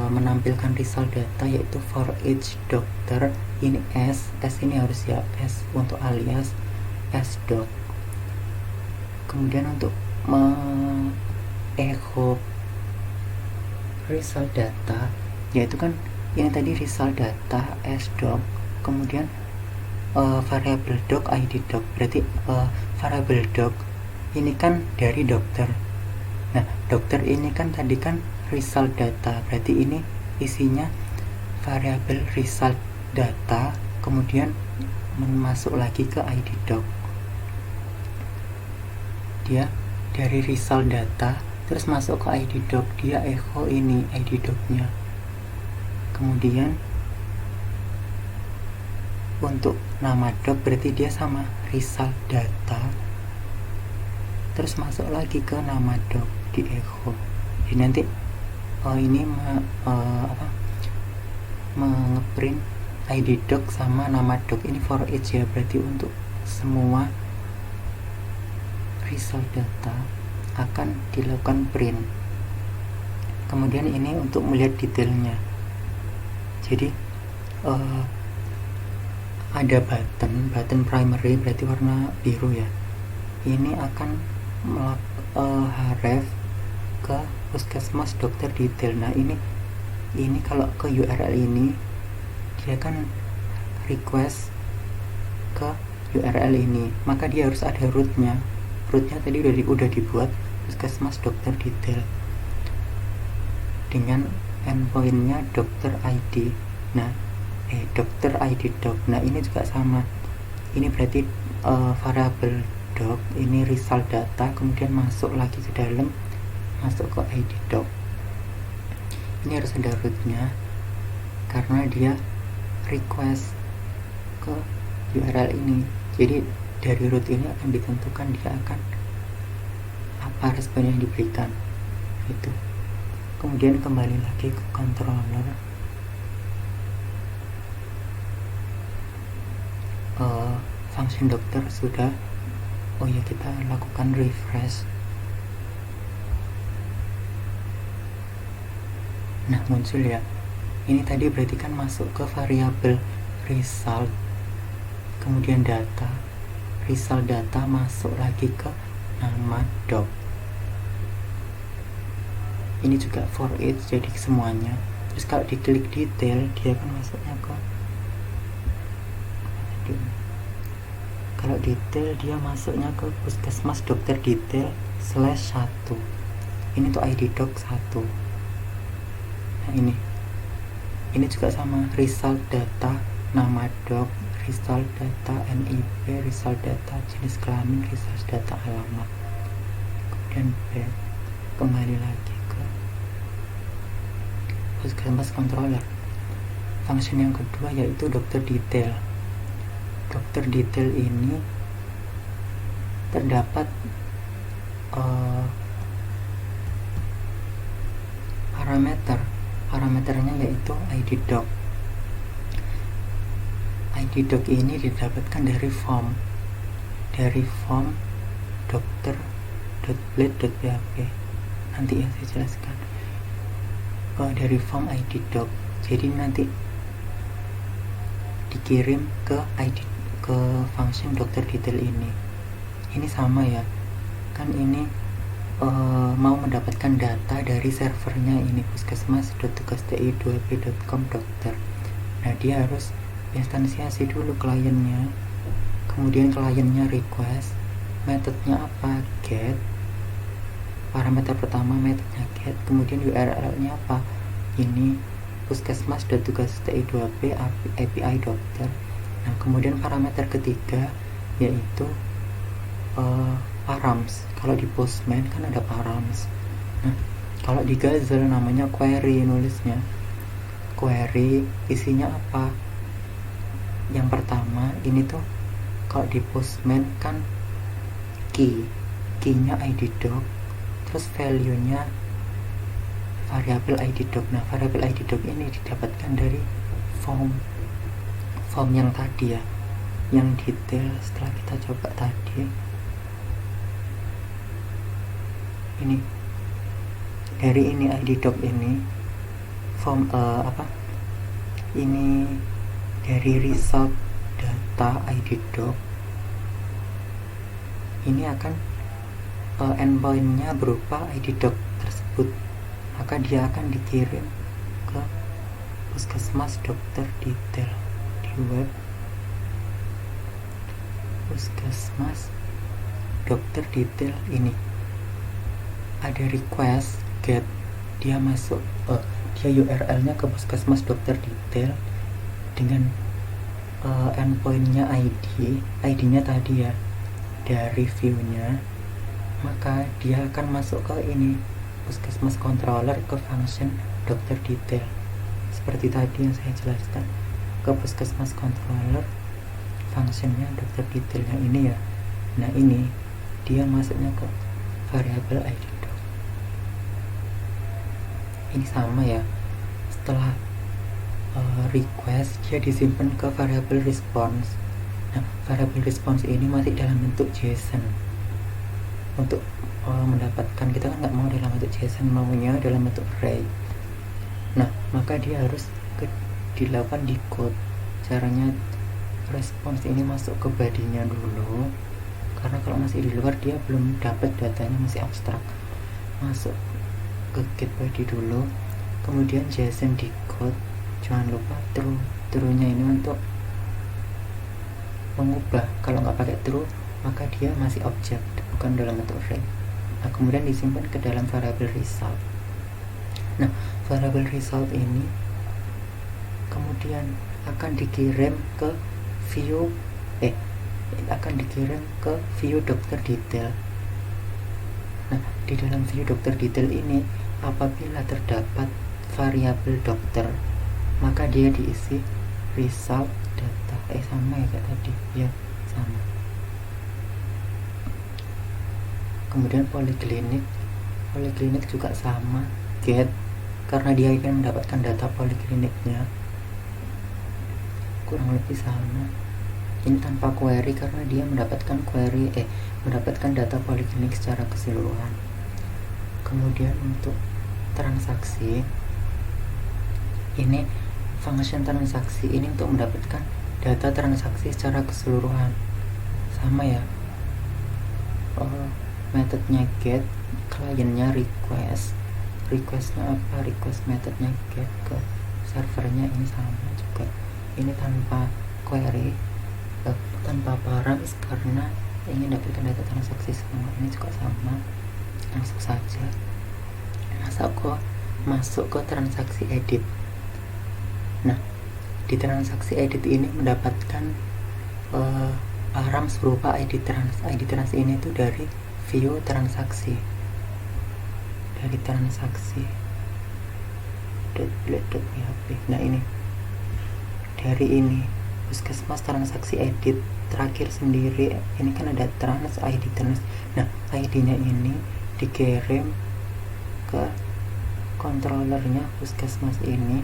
menampilkan result data yaitu for each dokter, ini s ini harus ya s untuk alias s doc. Kemudian untuk echo result data, yaitu kan ini tadi result data s doc, kemudian variabel doc id doc, berarti variabel doc ini kan dari dokter. Nah, dokter ini kan tadi kan result data, berarti ini isinya variabel result data, kemudian masuk lagi ke ID Doc. Dia dari result data terus masuk ke ID Doc, dia echo ini ID Doc-nya. Kemudian untuk nama doc berarti dia sama result data terus masuk lagi ke nama doc di echo. Jadi nanti ini ngeprint ID doc sama nama doc ini for each ya, berarti untuk semua result data akan dilakukan print. Kemudian ini untuk melihat detailnya, jadi ada button primary berarti warna biru ya, ini akan href ke puskesmas dokter detail. Nah ini kalau ke URL ini dia kan request ke URL ini, maka dia harus ada rootnya tadi udah dibuat puskesmas dokter detail dengan endpointnya dokter ID. Nah dokter ID doc. Nah ini juga sama, ini berarti variable doc ini result data, kemudian masuk lagi ke dalam, masuk ke ID doc. Ini harus ada rootnya karena dia request ke URL ini. Jadi dari root ini akan ditentukan dia akan apa respon yang diberikan itu. Kemudian kembali lagi ke controller, function dokter sudah. Oh ya, kita lakukan refresh. Nah muncul ya, ini tadi berarti kan masuk ke variabel result, kemudian data, result data masuk lagi ke nama doc. Ini juga for each, jadi semuanya. Terus kalau diklik detail dia kan masuknya ke kalau detail dia masuknya ke puskesmas dokter detail /1. Ini tuh ID doc 1. Nah ini juga sama, result data nama doc, result data NIP, result data jenis kelamin, result data alamat. Kemudian kembali lagi ke puskesmas controller. Function yang kedua yaitu dokter detail. Dokter detail ini terdapat parameternya yaitu ID doc. ID doc ini didapatkan dari form dokter.blade.php. nanti yang saya jelaskan dari form ID doc. Jadi nanti dikirim ke function dokter detail ini. Ini sama ya, kan ini mau mendapatkan data dari servernya ini puskesmas.tugasti2p.com dokter. Nah dia harus instansiasi dulu kliennya, kemudian kliennya request, metodenya apa, get, parameter pertama metodnya get, kemudian URL-nya apa, ini puskesmas.tugasti2p API dokter. Nah kemudian parameter ketiga yaitu params. Kalau di Postman kan ada params. Nah kalau di Gazelle namanya query, nulisnya query, isinya apa. Yang pertama ini tuh kalau di Postman kan key-nya ID doc, terus value-nya variabel ID doc. Nah variabel ID doc ini didapatkan dari form yang tadi ya, yang detail. Setelah kita coba tadi, ini dari ini ID doc ini form ini dari result data ID doc ini akan endpoint-nya berupa ID doc tersebut, maka dia akan dikirim ke puskesmas dokter detail di web puskesmas dokter detail. Ini ada request get, dia masuk dia URL-nya ke puskesmas dokter detail dengan endpointnya ID-nya tadi ya, dari view-nya, maka dia akan masuk ke ini puskesmas controller, ke function dokter detail seperti tadi yang saya jelaskan, ke puskesmas controller, functionnya dokter detailnya ini ya. Nah ini dia masuknya ke variabel ID doc. Ini sama ya, setelah request dia disimpan ke variabel response. Nah variabel response ini masih dalam bentuk JSON. Untuk mendapatkan, kita kan nggak mau dalam bentuk JSON, maunya dalam bentuk array. Nah maka dia harus dilakukan decode. Caranya response ini masuk ke body-nya dulu, karena kalau masih di luar dia belum dapat datanya, masih abstrak. Masuk ke get body dulu, kemudian JSON decode. Jangan lupa true-nya ini untuk mengubah. Kalau nggak pakai true maka dia masih objek, bukan dalam bentuk array. Nah kemudian disimpan ke dalam variabel result. Nah variabel result ini kemudian akan dikirim ke view dokter detail. Nah di dalam view dokter detail ini, apabila terdapat variabel dokter, maka dia diisi result data. Sama ya kayak tadi ya, sama. Kemudian poliklinik juga sama, get, karena dia akan mendapatkan data polikliniknya, kurang lebih sama. Ini tanpa query karena dia mendapatkan data poliklinik secara keseluruhan. Kemudian untuk transaksi ini, function transaksi ini untuk mendapatkan data transaksi secara keseluruhan, sama ya. Metodnya get, kliennya requestnya apa, request metodnya get, ke servernya ini sama juga. Ini tanpa query, tanpa params, karena ingin dapatkan data transaksi semua. Ini juga sama, langsung saja masuk ke transaksi edit. Nah di transaksi edit ini mendapatkan params berupa ID trans ini tuh dari view transaksi, dari transaksi .blade.php. Nah ini dari ini puskesmas transaksi edit terakhir sendiri, ini kan ada trans, ID trans. Nah ID-nya ini dikirim ke controllernya puskesmas ini,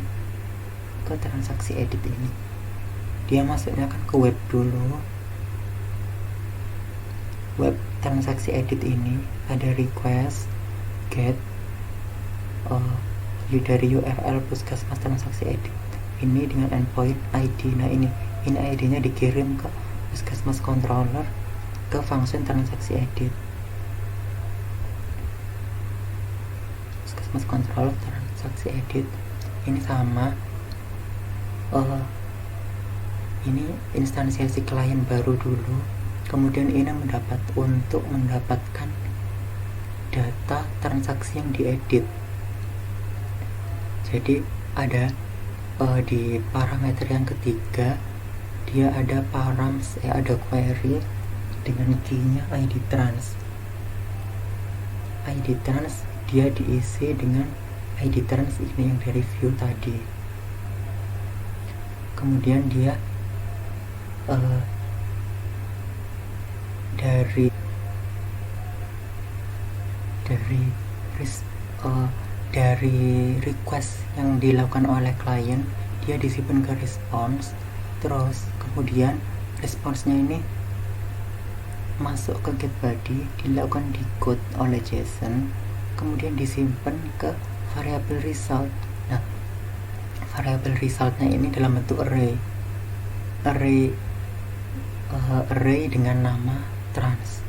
ke transaksi edit ini. Dia masuknya kan ke web dulu. Web transaksi edit ini ada request, get, dari URL puskesmas transaksi edit ini dengan endpoint ID. Nah ini ID-nya dikirim ke puskesmas controller, ke function transaksi edit. Puskesmas controller transaksi edit ini sama. Ini instansiasi klien baru dulu, kemudian ini untuk mendapatkan data transaksi yang diedit. Jadi ada di parameter yang ketiga, dia ada params, ada query dengan key-nya ID trans. ID trans dia diisi dengan ID trans ini yang dari view tadi. Kemudian dia dari request yang dilakukan oleh klien, dia disimpan ke response. Terus kemudian responsenya ini masuk ke get body, dilakukan decode oleh JSON, kemudian disimpan ke variabel result. Nah variabel resultnya ini dalam bentuk array dengan nama trans.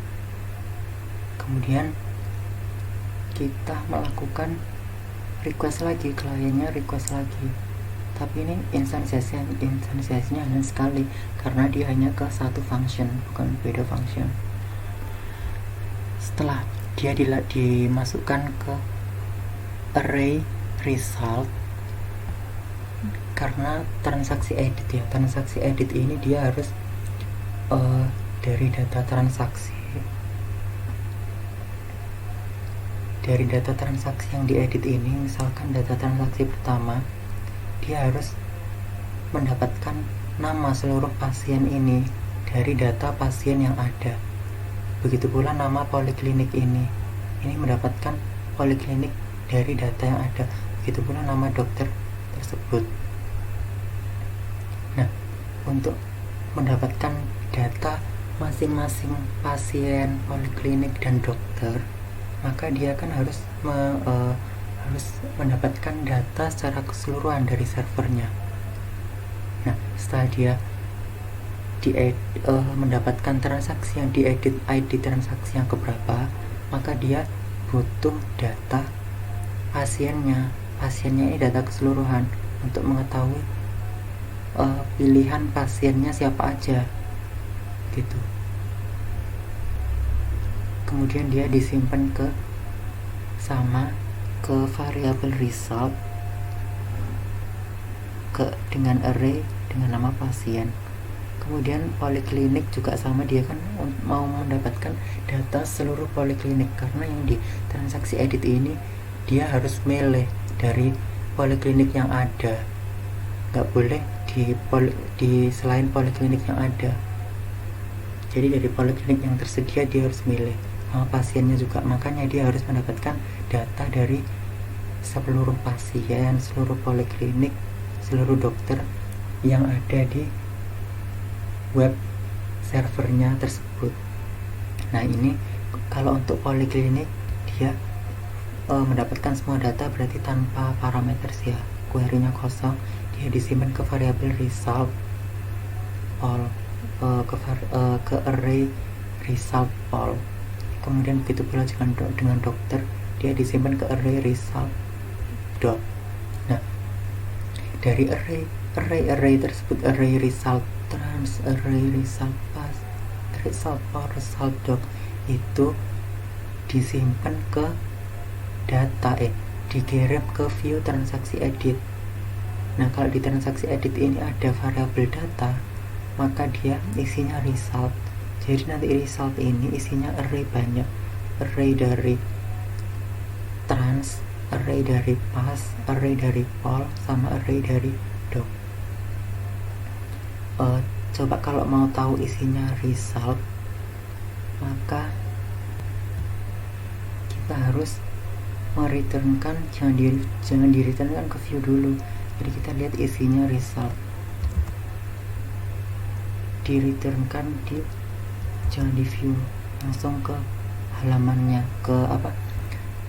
Kemudian kita melakukan request lagi, kliennya request lagi, tapi ini instansiasinya hanya sekali, karena dia hanya ke satu function, bukan beda function. Setelah dia dimasukkan ke array result, karena transaksi edit ya, transaksi edit ini dia harus dari data transaksi yang diedit ini, misalkan data transaksi pertama, dia harus mendapatkan nama seluruh pasien ini dari data pasien yang ada. Begitu pula nama poliklinik ini mendapatkan poliklinik dari data yang ada. Begitu pula nama dokter tersebut. Nah, untuk mendapatkan data masing-masing pasien, poliklinik, dan dokter, maka dia kan harus mendapatkan data secara keseluruhan dari servernya. Nah, setelah dia mendapatkan transaksi yang diedit, ID transaksi yang keberapa, maka dia butuh data pasiennya ini data keseluruhan untuk mengetahui pilihan pasiennya siapa aja gitu. Kemudian dia disimpan ke variabel result dengan array dengan nama pasien. Kemudian poliklinik juga sama, dia kan mau mendapatkan data seluruh poliklinik, karena yang di transaksi edit ini dia harus milih dari poliklinik yang ada, nggak boleh di selain poliklinik yang ada. Jadi dari poliklinik yang tersedia dia harus milih sama pasiennya juga, makanya dia harus mendapatkan data dari seluruh pasien, seluruh poliklinik, seluruh dokter yang ada di web servernya tersebut. Nah, ini kalau untuk poliklinik dia mendapatkan semua data, berarti tanpa parameter ya, query-nya kosong, dia disimpan ke variabel result all, ke array result all. Kemudian begitu pula dengan dokter, dia disimpan ke array result dot. Nah, dari array tersebut, array result trans, array result pass, result all, result doc, itu disimpan ke data dikirim ke view transaksi edit. Nah, kalau di transaksi edit ini ada variabel data, maka dia isinya result. Jadi nanti result ini isinya array banyak, array dari trans, array dari pass, array dari poll, sama array dari doc. Coba kalau mau tahu isinya result, maka kita harus mereturnkan, jangan di-returnkan ke view dulu. Jadi kita lihat isinya result, di-returnkan jangan di view, langsung ke halamannya,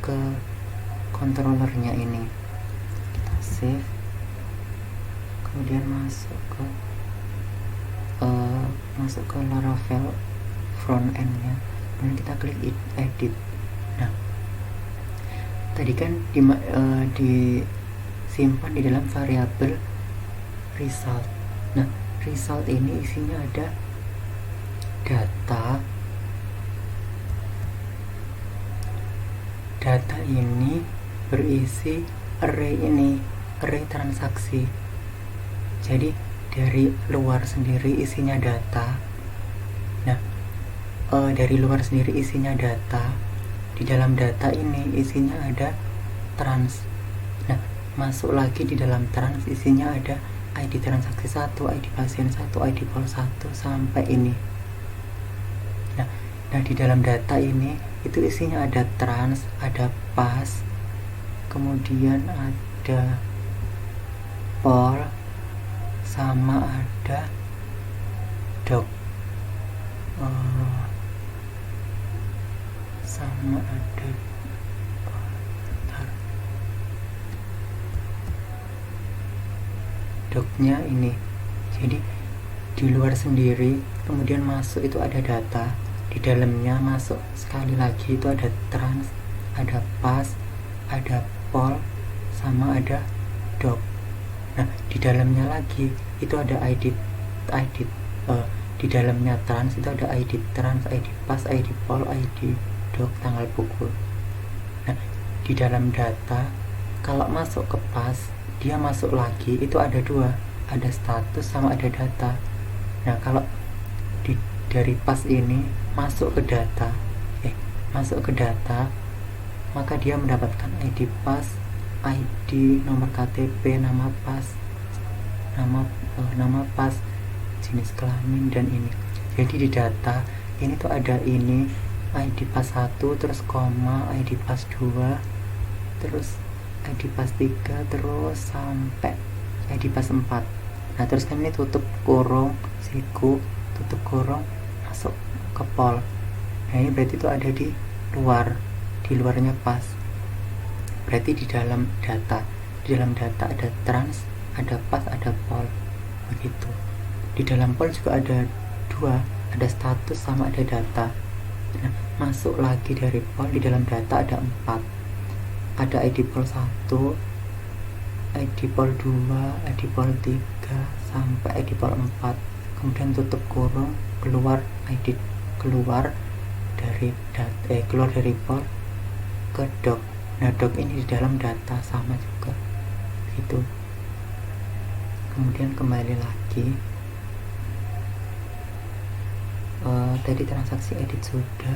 ke controllernya ini. Kita save, kemudian masuk ke Laravel front end-nya, kemudian kita klik edit. Nah, tadi kan disimpan di dalam variabel result. Nah, result ini isinya ada data ini berisi array transaksi. Jadi dari luar sendiri isinya data. Nah, dari luar sendiri isinya data. Di dalam data ini isinya ada trans. Nah, masuk lagi di dalam trans, isinya ada ID transaksi 1, ID pasien 1, ID pol 1 sampai ini. Nah, di dalam data ini itu isinya ada trans, ada pass, kemudian ada pol, sama ada doc, sama ada docnya ini. Jadi di luar sendiri, kemudian masuk itu ada data, di dalamnya masuk sekali lagi itu ada trans, ada pass, ada pol, sama ada doc. Nah, di dalamnya lagi itu ada ID di dalamnya trans itu ada ID trans, ID pass, ID pol, ID doc, tanggal pukul. Nah, di dalam data kalau masuk ke pass dia masuk lagi itu ada dua, ada status sama ada data. Nah kalau dari pas ini masuk ke data maka dia mendapatkan ID pas, ID, nomor KTP, nama pas, nama pas, jenis kelamin, dan ini. Jadi di data ini tuh ada ini ID pas 1, terus koma, ID pas 2, terus ID pas 3, terus sampai ID pas 4. Nah terus kan ini tutup kurung siku, tutup kurung, masuk ke pol. Nah ini berarti itu ada di luarnya pas. Berarti di dalam data ada trans, ada pas, ada pol, begitu. Di dalam pol juga ada dua, ada status sama ada data. Nah, masuk lagi dari pol, di dalam data ada 4, ada ID pol 1, ID pol 2, ID pol 3, sampai ID pol 4. Kemudian tutup kurung, keluar dari pol ke doc. Nah doc ini di dalam data sama juga gitu. Kemudian kembali lagi, tadi transaksi edit sudah,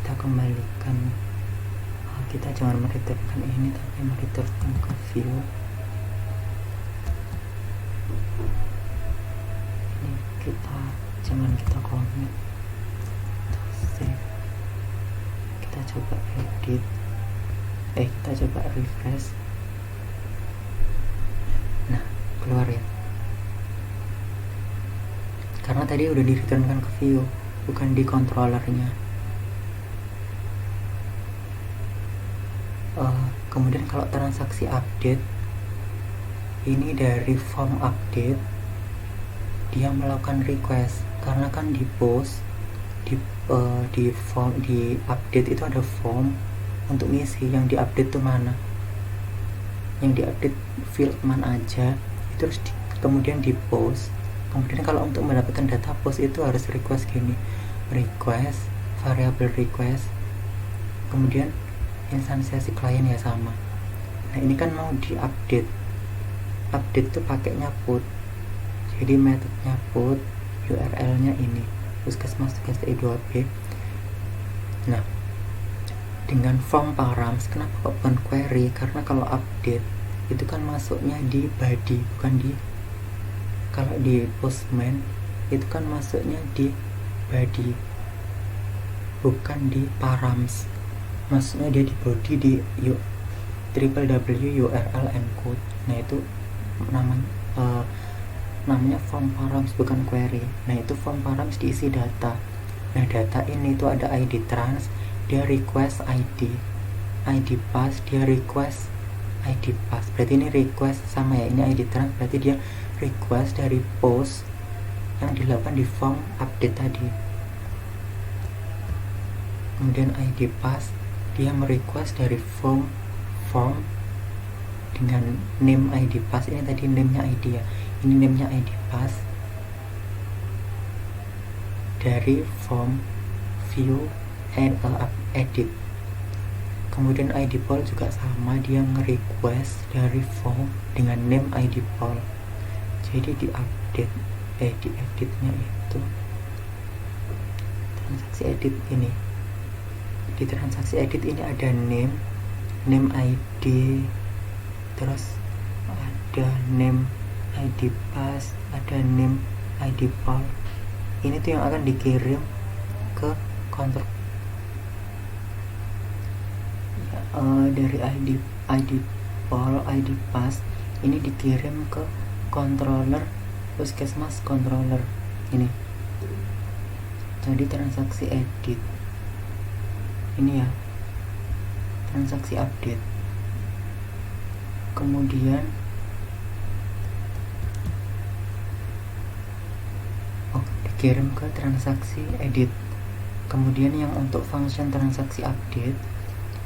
kita kembalikan. Kita jangan mereturkan ini, tapi mereturkan ke view. Ini jangan kita comment, save. Kita coba edit, kita coba refresh. Nah keluar ya, karena tadi udah di-returnkan ke view, bukan di controllernya. Kemudian kalau transaksi update, ini dari form update, dia melakukan request, karena kan di post di form, di update itu ada form untuk ngisi. Yang di update tuh mana, yang di update field mana aja, itu terus kemudian di post. Kemudian kalau untuk mendapatkan data post itu harus request gini, request variable request, kemudian instansiasi klien ya sama. Nah ini kan mau di update tuh pakainya put, jadi metodenya put, URL nya ini puskesmas TXT2B. Nah dengan form params, kenapa kok bukan query? Karena kalau update itu kan masuknya di body, bukan di, kalau di postman itu kan masuknya di body, bukan di params. Maksudnya dia di body, di www URL encode. Nah itu namanya form params, bukan query. Nah itu form params diisi data. Nah data ini itu ada ID trans, dia request ID pass, dia request ID pass. Berarti ini request sama ya, ini ID trans, berarti dia request dari post yang dilakukan di form update tadi. Kemudian ID pass, dia merequest dari form dengan name ID pass. Ini tadi name-nya ID ya, ini name-nya ID pass dari form view and edit. Kemudian ID poll juga sama, dia nge-request dari form dengan name ID poll. Jadi di update di editnya itu transaksi edit ini, di transaksi edit ini ada name ID, terus ada name ID pass, ada name ID poll. Ini tuh yang akan dikirim ke kontrol dari ID poll, ID pass ini dikirim ke controller puskesmas controller. Ini tadi transaksi edit, ini ya transaksi update. Kemudian dikirim ke transaksi edit. Kemudian yang untuk function transaksi update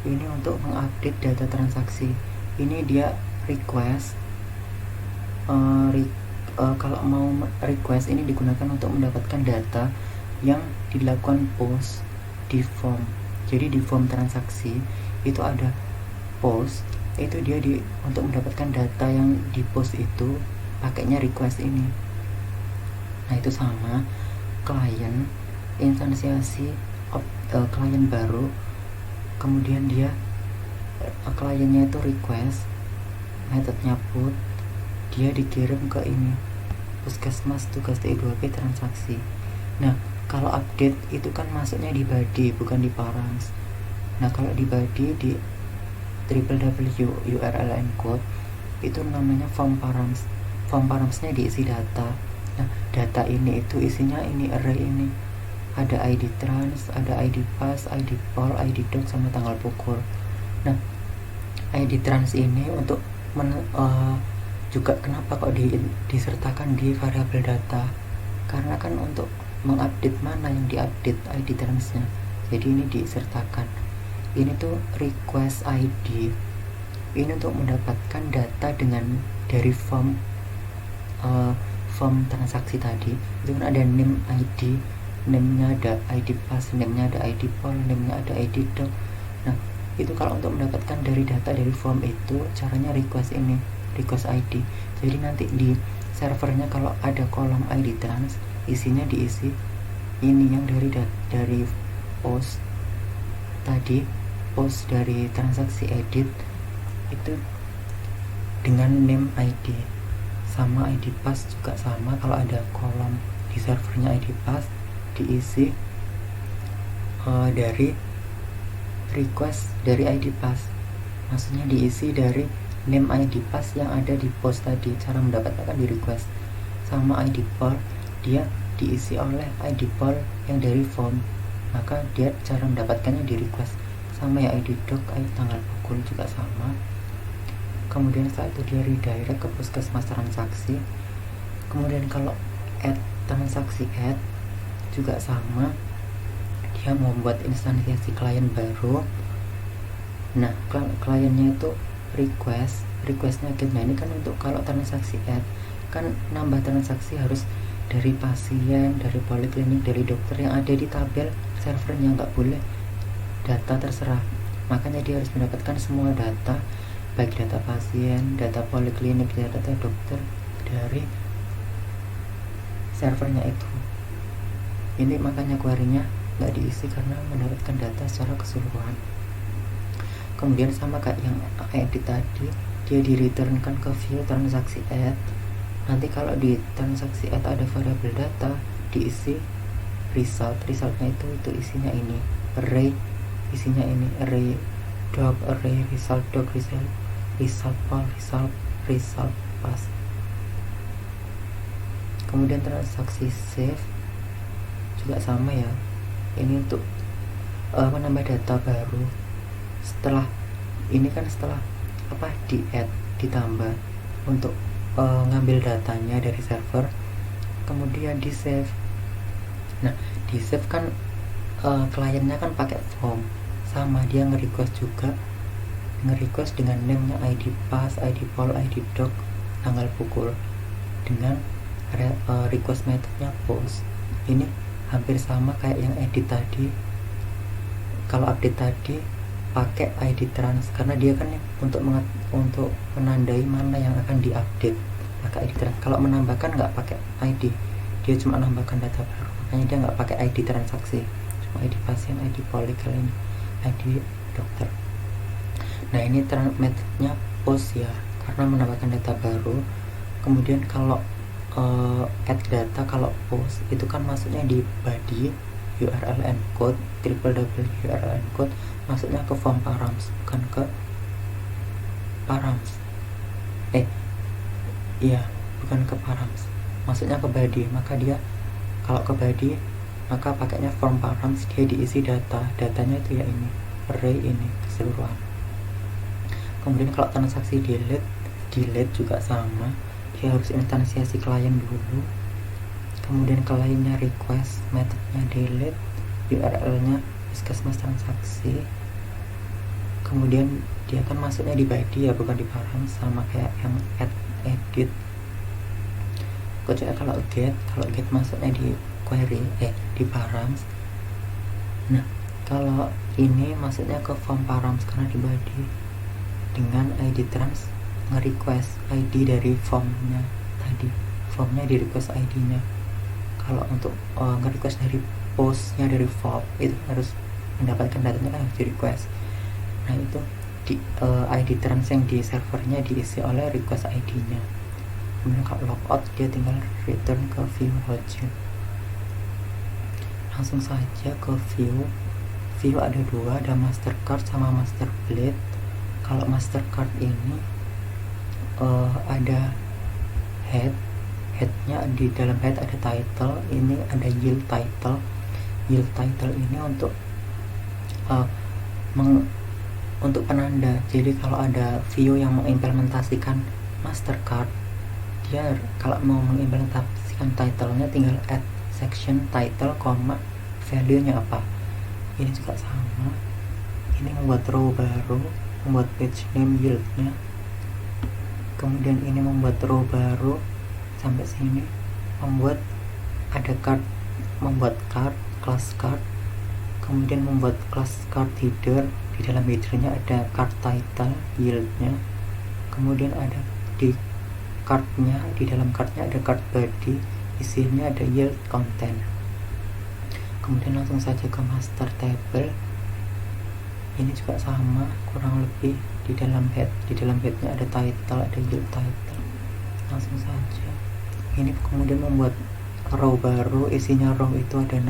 ini untuk mengupdate data transaksi. Ini dia request, kalau mau request ini digunakan untuk mendapatkan data yang dilakukan post di form. Jadi di form transaksi itu ada post, itu dia untuk mendapatkan data yang di post itu pakainya request ini. Nah itu sama klien instansiasi klien baru, kemudian dia kliennya itu request, metodenya put, dia dikirim ke ini puskesmas tugas TI2P transaksi. Nah kalau update itu kan masuknya di body bukan di params. Nah kalau di body di www URL encode itu namanya form params. Form paramsnya diisi data. Nah data ini itu isinya ini array ini, ada ID trans, ada ID pass, ID poll, ID doc sama tanggal pukul. Nah ID trans ini untuk juga kenapa kok disertakan di variabel data, karena kan untuk mengupdate mana yang diupdate ID transnya, jadi ini disertakan. Ini tuh request ID, ini untuk mendapatkan data dari form transaksi tadi. Itu kan ada name ID, name-nya ada ID pass, name-nya ada ID poll, name-nya ada ID doc. Nah itu kalau untuk mendapatkan dari data dari form itu caranya request ini, request ID. Jadi nanti di servernya kalau ada kolom ID trans, isinya diisi ini yang dari post tadi, post dari transaksi edit itu dengan name ID sama ID pass juga sama. Kalau ada kolom di servernya ID pass diisi dari request dari ID pass, maksudnya diisi dari name ID pass yang ada di post tadi. Cara mendapatkan di request. Sama ID poll dia diisi oleh ID poll yang dari form, maka dia cara mendapatkannya di request. Sama ya ID doc, ID tanggal pukul juga sama. Kemudian setelah itu dia redirect ke puskesmas transaksi. Kemudian kalau add transaksi add juga sama, dia membuat instansiasi klien baru. Nah kliennya itu requestnya get. Nah ini kan untuk kalau transaksi add kan nambah transaksi harus dari pasien, dari poliklinik, dari dokter yang ada di tabel servernya, nggak boleh data terserah. Makanya dia harus mendapatkan semua data, baik data pasien, data poliklinik, data dokter dari servernya itu. Ini makanya query-nya nggak diisi karena mendapatkan data secara keseluruhan. Kemudian sama kayak yang edit tadi, dia di-returnkan ke view transaksi add. Nanti kalau di transaksi add ada variabel data, diisi resultnya itu isinya ini array, isinya ini array doc, array result doc, result poll, result pass. Kemudian transaksi save juga sama ya, ini untuk menambah data baru. Setelah ini kan setelah di add ditambah untuk ngambil datanya dari server, kemudian di save. Nah di save kan kliennya kan pakai form, sama dia nge-request juga, nge-request dengan name-nya ID pass, ID poll, ID doc, tanggal pukul, dengan request methodnya post. Ini hampir sama kayak yang edit tadi. Kalau update tadi pakai ID trans karena dia kan untuk menandai mana yang akan diupdate pakai ID trans. Kalau menambahkan nggak pakai ID, dia cuma menambahkan data baru, makanya dia nggak pakai ID transaksi, cuma ID pasien, ID poliklinik, ID dokter. Nah ini metodenya post ya, karena menambahkan data baru. Kemudian kalau add data, kalau post itu kan masuknya di body URL encode, www URL encode, masuknya ke form params bukan ke params. Bukan ke params, masuknya ke body. Maka dia kalau ke body maka pakainya form params, dia diisi datanya itu ya ini array ini keseluruhan. Kemudian kalau transaksi delete juga sama, dia harus instansiasi klien dulu, kemudian kliennya request, metodenya delete, URL-nya puskesmas transaksi, kemudian dia kan masuknya di body ya bukan di params, sama kayak yang edit. Kecuali kalau get masuknya di query di params. Nah kalau ini masuknya ke form params karena di body, dengan ID trans nge-request ID dari formnya tadi. Formnya di request ID-nya. Kalau untuk nge-request dari postnya dari form itu harus mendapatkan datanya kan harus di request. Nah itu di ID trans yang di servernya diisi oleh request ID-nya. Kemudian kalau logout dia tinggal return ke view login. Langsung saja ke view ada dua, ada Mastercard sama Masterblade. Kalau Mastercard ini ada headnya, di dalam head ada title, ini ada yield title. Yield title ini untuk untuk penanda. Jadi kalau ada view yang mengimplementasikan Mastercard, dia kalau mau mengimplementasikan titlenya tinggal add section title, value nya apa. Ini juga sama, ini membuat row baru, membuat page name yieldnya, kemudian ini membuat row baru sampai sini, membuat ada card, membuat card, class card, kemudian membuat class card header. Di dalam headernya ada card title yieldnya, kemudian ada di cardnya, di dalam cardnya ada card body, isinya ada yield content. Kemudian langsung saja ke master table. Ini juga sama kurang lebih, di dalam headnya ada title, ada yield title. Langsung saja ini kemudian membuat row baru, isinya row itu ada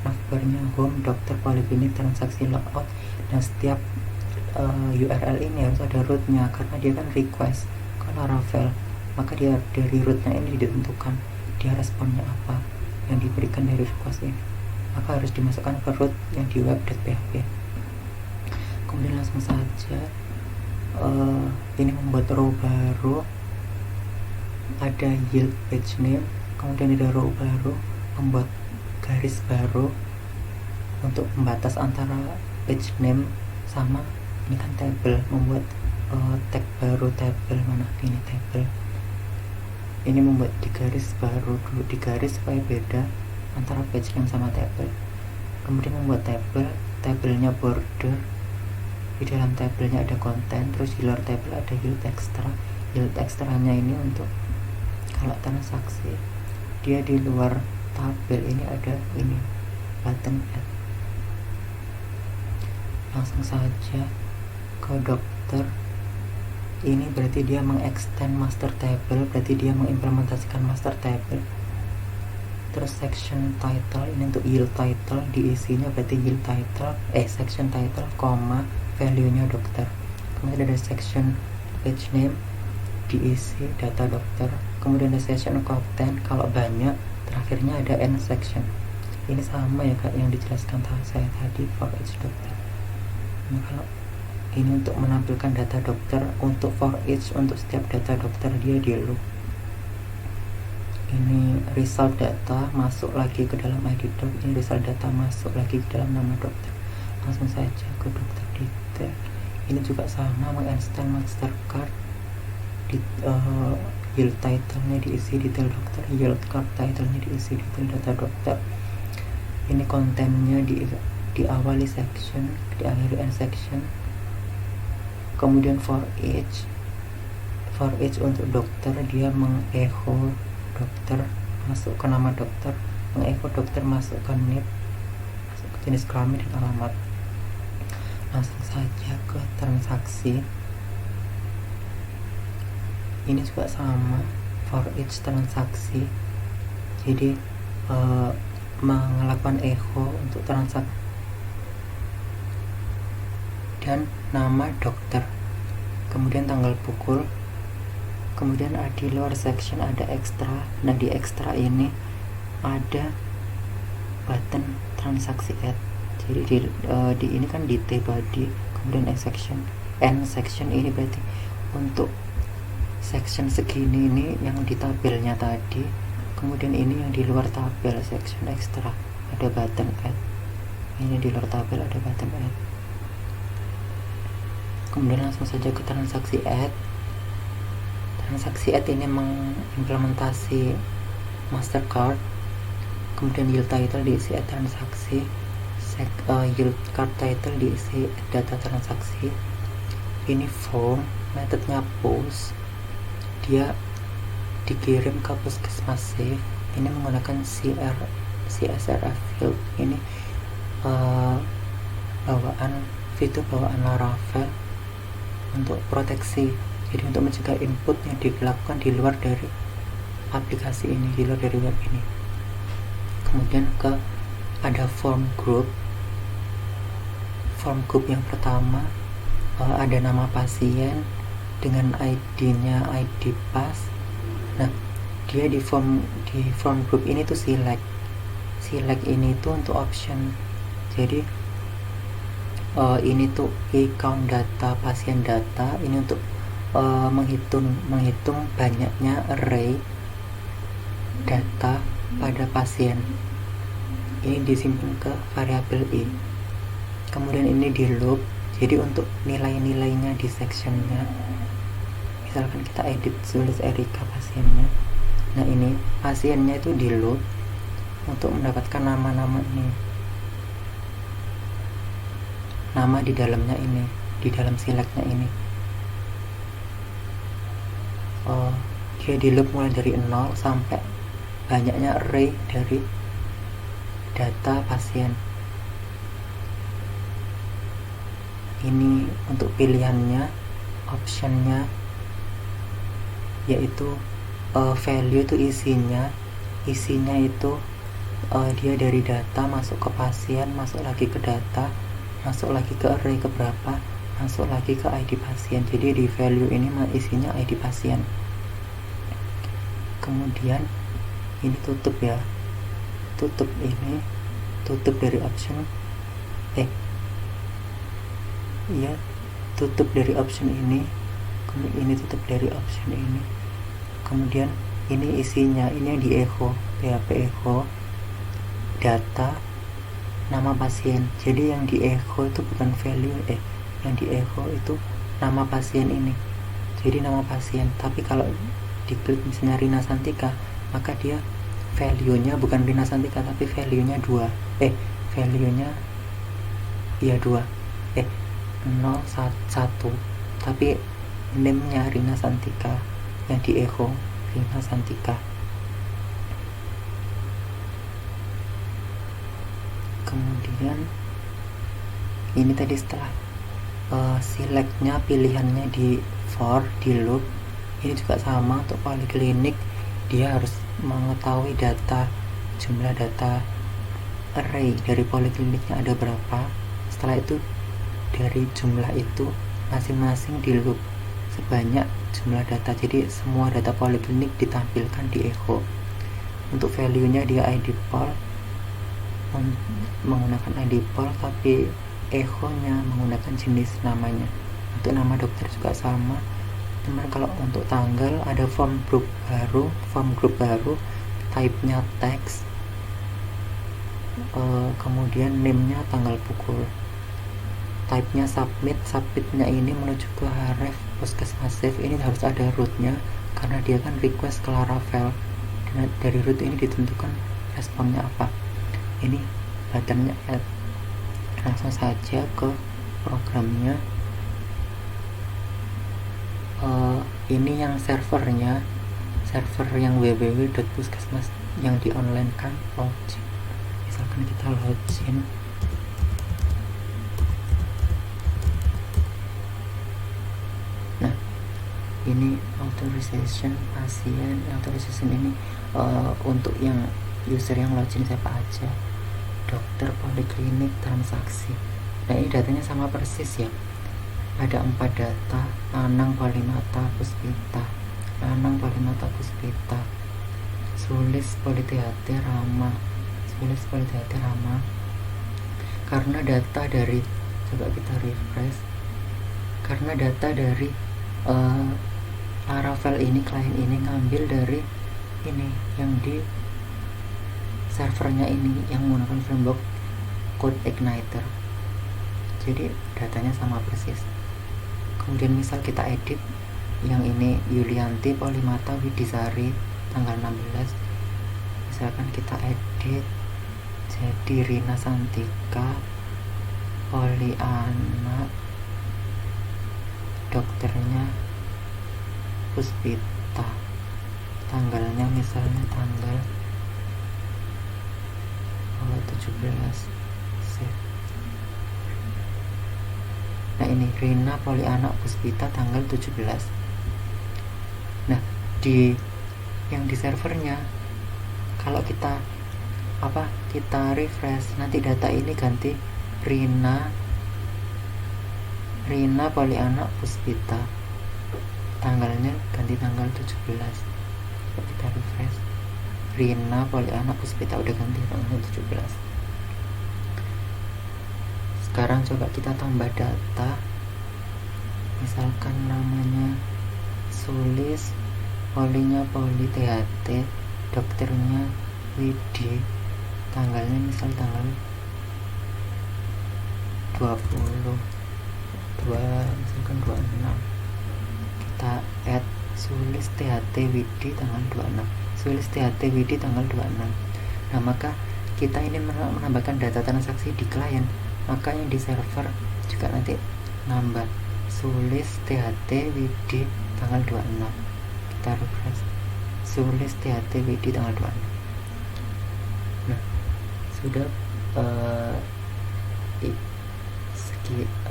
navbarnya home, dokter, poliklinik, transaksi, logout. Dan setiap URL ini harus ada rootnya karena dia kan request ke Laravel, maka dia dari rootnya ini ditentukan dia responnya apa yang diberikan dari request ini, maka harus dimasukkan ke root yang di web.php. Kemudian langsung saja ini membuat row baru, ada yield page name, kemudian ada row baru, membuat garis baru untuk pembatas antara page name sama ini kan table, membuat tag baru, table mana ini table. Ini membuat di garis baru dulu, di garis supaya beda antara page name sama table. Kemudian membuat tablenya border, di dalam tablenya ada konten, terus di luar table ada yield extra. Yield extranya ini untuk kalau transaksi, dia di luar tabel ini ada ini button add. Langsung saja ke dokter. Ini berarti dia mengextend master table, berarti dia mengimplementasikan master table. Terus section title ini untuk yield title, diisinya berarti yield title, section title, value nya dokter. Kemudian ada section page name, diisi data dokter. Kemudian ada section content, kalau banyak terakhirnya ada end section. Ini sama ya kak yang dijelaskan saya tadi for each dokter. Nah, kalau ini untuk menampilkan data dokter, untuk for each, untuk setiap data dokter dia di loop. Ini result data masuk lagi ke dalam ID doc, ini result data masuk lagi ke dalam nama dokter. Langsung saja ke dokter detail. Ini juga sama, meng-extend Mastercard. Yield title-nya diisi detail dokter, yield card title-nya diisi detail data dokter. Ini kontennya diawali section, diakhiri end section. Kemudian for each untuk dokter, dia mengecho dokter masuk ke nama dokter, mengecho dokter masuk ke NIP, masuk ke jenis kelamin dan alamat. Langsung saja ke transaksi. Ini juga sama, for each transaksi. Jadi melakukan echo untuk transaksi dan nama dokter, kemudian tanggal pukul, kemudian di luar section ada extra. Nah di extra ini ada button transaksi add. Jadi di ini kan di T body, kemudian end section ini berarti untuk section segini ini yang di tabelnya tadi, kemudian ini yang di luar tabel section extra ada button add. Ini di luar tabel ada button add. Kemudian langsung saja ke transaksi add. Transaksi add ini mengimplementasi Mastercard. Kemudian yield title diisi add transaksi, yield card title diisi data transaksi, ini form, metodenya push, dia dikirim ke puskesmas safe. Ini menggunakan CSRF field. Ini fitur bawaan Laravel untuk proteksi, jadi untuk mencegah input yang dilakukan di luar dari aplikasi ini, di luar dari web ini. Kemudian ada form group yang pertama ada nama pasien dengan ID-nya ID pass. Nah, dia di form group ini tuh select ini tuh untuk option. Jadi ini tuh count data, pasien data, ini untuk menghitung banyaknya array data pada pasien. Ini disimpan ke variabel i. Kemudian ini di loop, jadi untuk nilai-nilainya di sectionnya, misalkan kita edit tulis Erika pasiennya. Nah, ini pasiennya itu di loop untuk mendapatkan nama-nama ini, nama di dalamnya ini, di dalam selectnya ini. Dia di loop mulai dari 0 sampai banyaknya array dari data pasien. Ini untuk pilihannya, optionnya yaitu value itu isinya itu dia dari data masuk ke pasien, masuk lagi ke data, masuk lagi ke array keberapa, masuk lagi ke ID pasien. Jadi di value ini isinya ID pasien. Kemudian ini tutup ya, tutup dari option tutup dari option ini, kemudian ini tutup dari option ini. Kemudian ini isinya, ini yang di echo, PHP echo data nama pasien. Jadi yang di echo itu bukan value, yang di echo itu nama pasien ini. Jadi nama pasien. Tapi kalau diklik misalnya Rina Santika, maka dia value-nya bukan Rina Santika tapi value-nya 2. Value-nya 2. 0, 1. Tapi name-nya Rina Santika, yang di echo Rina Santika. Kemudian ini tadi setelah select-nya, pilihannya di for, di loop, ini juga sama untuk poliklinik. Dia harus mengetahui data, jumlah data array dari polikliniknya ada berapa. Setelah itu dari jumlah itu masing-masing di loop sebanyak jumlah data. Jadi semua data poliklinik ditampilkan di echo. Untuk value-nya dia ID poll, menggunakan ID poll, tapi echo-nya menggunakan jenis namanya. Untuk nama dokter juga sama. Cuman kalau untuk tanggal ada form group baru, type-nya text, kemudian name-nya tanggal pukul, type-nya submit-nya ini menuju ke href puskesmas safe. Ini harus ada root-nya karena dia kan request ke Laravel, dan dari root ini ditentukan responnya apa. Ini buttonnya add. Langsung saja ke programnya. Ini yang server yang www.puskesmas yang di online kan login. Misalkan kita login, nah ini authorization pasien. Authorization ini untuk yang user yang login siapa aja, dokter, poliklinik, transaksi. Nah, ini datanya sama persis ya, ada 4 data: Anang, Polimata, Puspita, Anang, Polimata, Puspita, Sulis, Politeate, Rama, Sulis, Politeate, Rama. Karena data dari, coba kita refresh, karena data dari Laravel ini, klien ini ngambil dari ini yang di servernya ini yang menggunakan framework CodeIgniter. Jadi datanya sama persis. Kemudian misal kita edit yang ini Yulianti Polimata Widisari tanggal 16, misalkan kita edit jadi Rina Santika Poliana dokternya Puspita, tanggalnya misalnya tanggal 17 set. Nah ini Rina Poliana Puspita tanggal 17. Nah di yang di servernya kalau kita refresh, nanti data ini ganti Rina Poliana Puspita, tanggalnya ganti tanggal 17. Coba kita refresh, Rina Poliana Puspita udah ganti tanggal 17. Sekarang coba kita tambah data, misalkan namanya Sulis, Polinya Poli THT, dokternya Widi, tanggalnya misal tanggal misalkan 26. Kita add Sulis THT Widi tanggal 26, Sulis THT Widi tanggal 26. Nah maka kita ingin menambahkan data transaksi di klien, maka yang di server juga nanti nambah Sulis THT Widi tanggal 26. Kita refresh, Sulis THT Widi tanggal 26. Nah sudah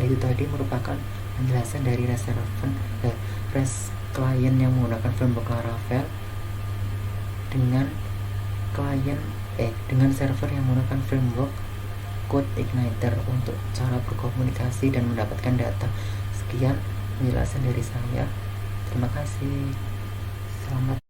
itu tadi merupakan penjelasan dari klien yang menggunakan framework Laravel dengan dengan server yang menggunakan framework CodeIgniter untuk cara berkomunikasi dan mendapatkan data. Sekian penjelasan dari saya. Terima kasih. Selamat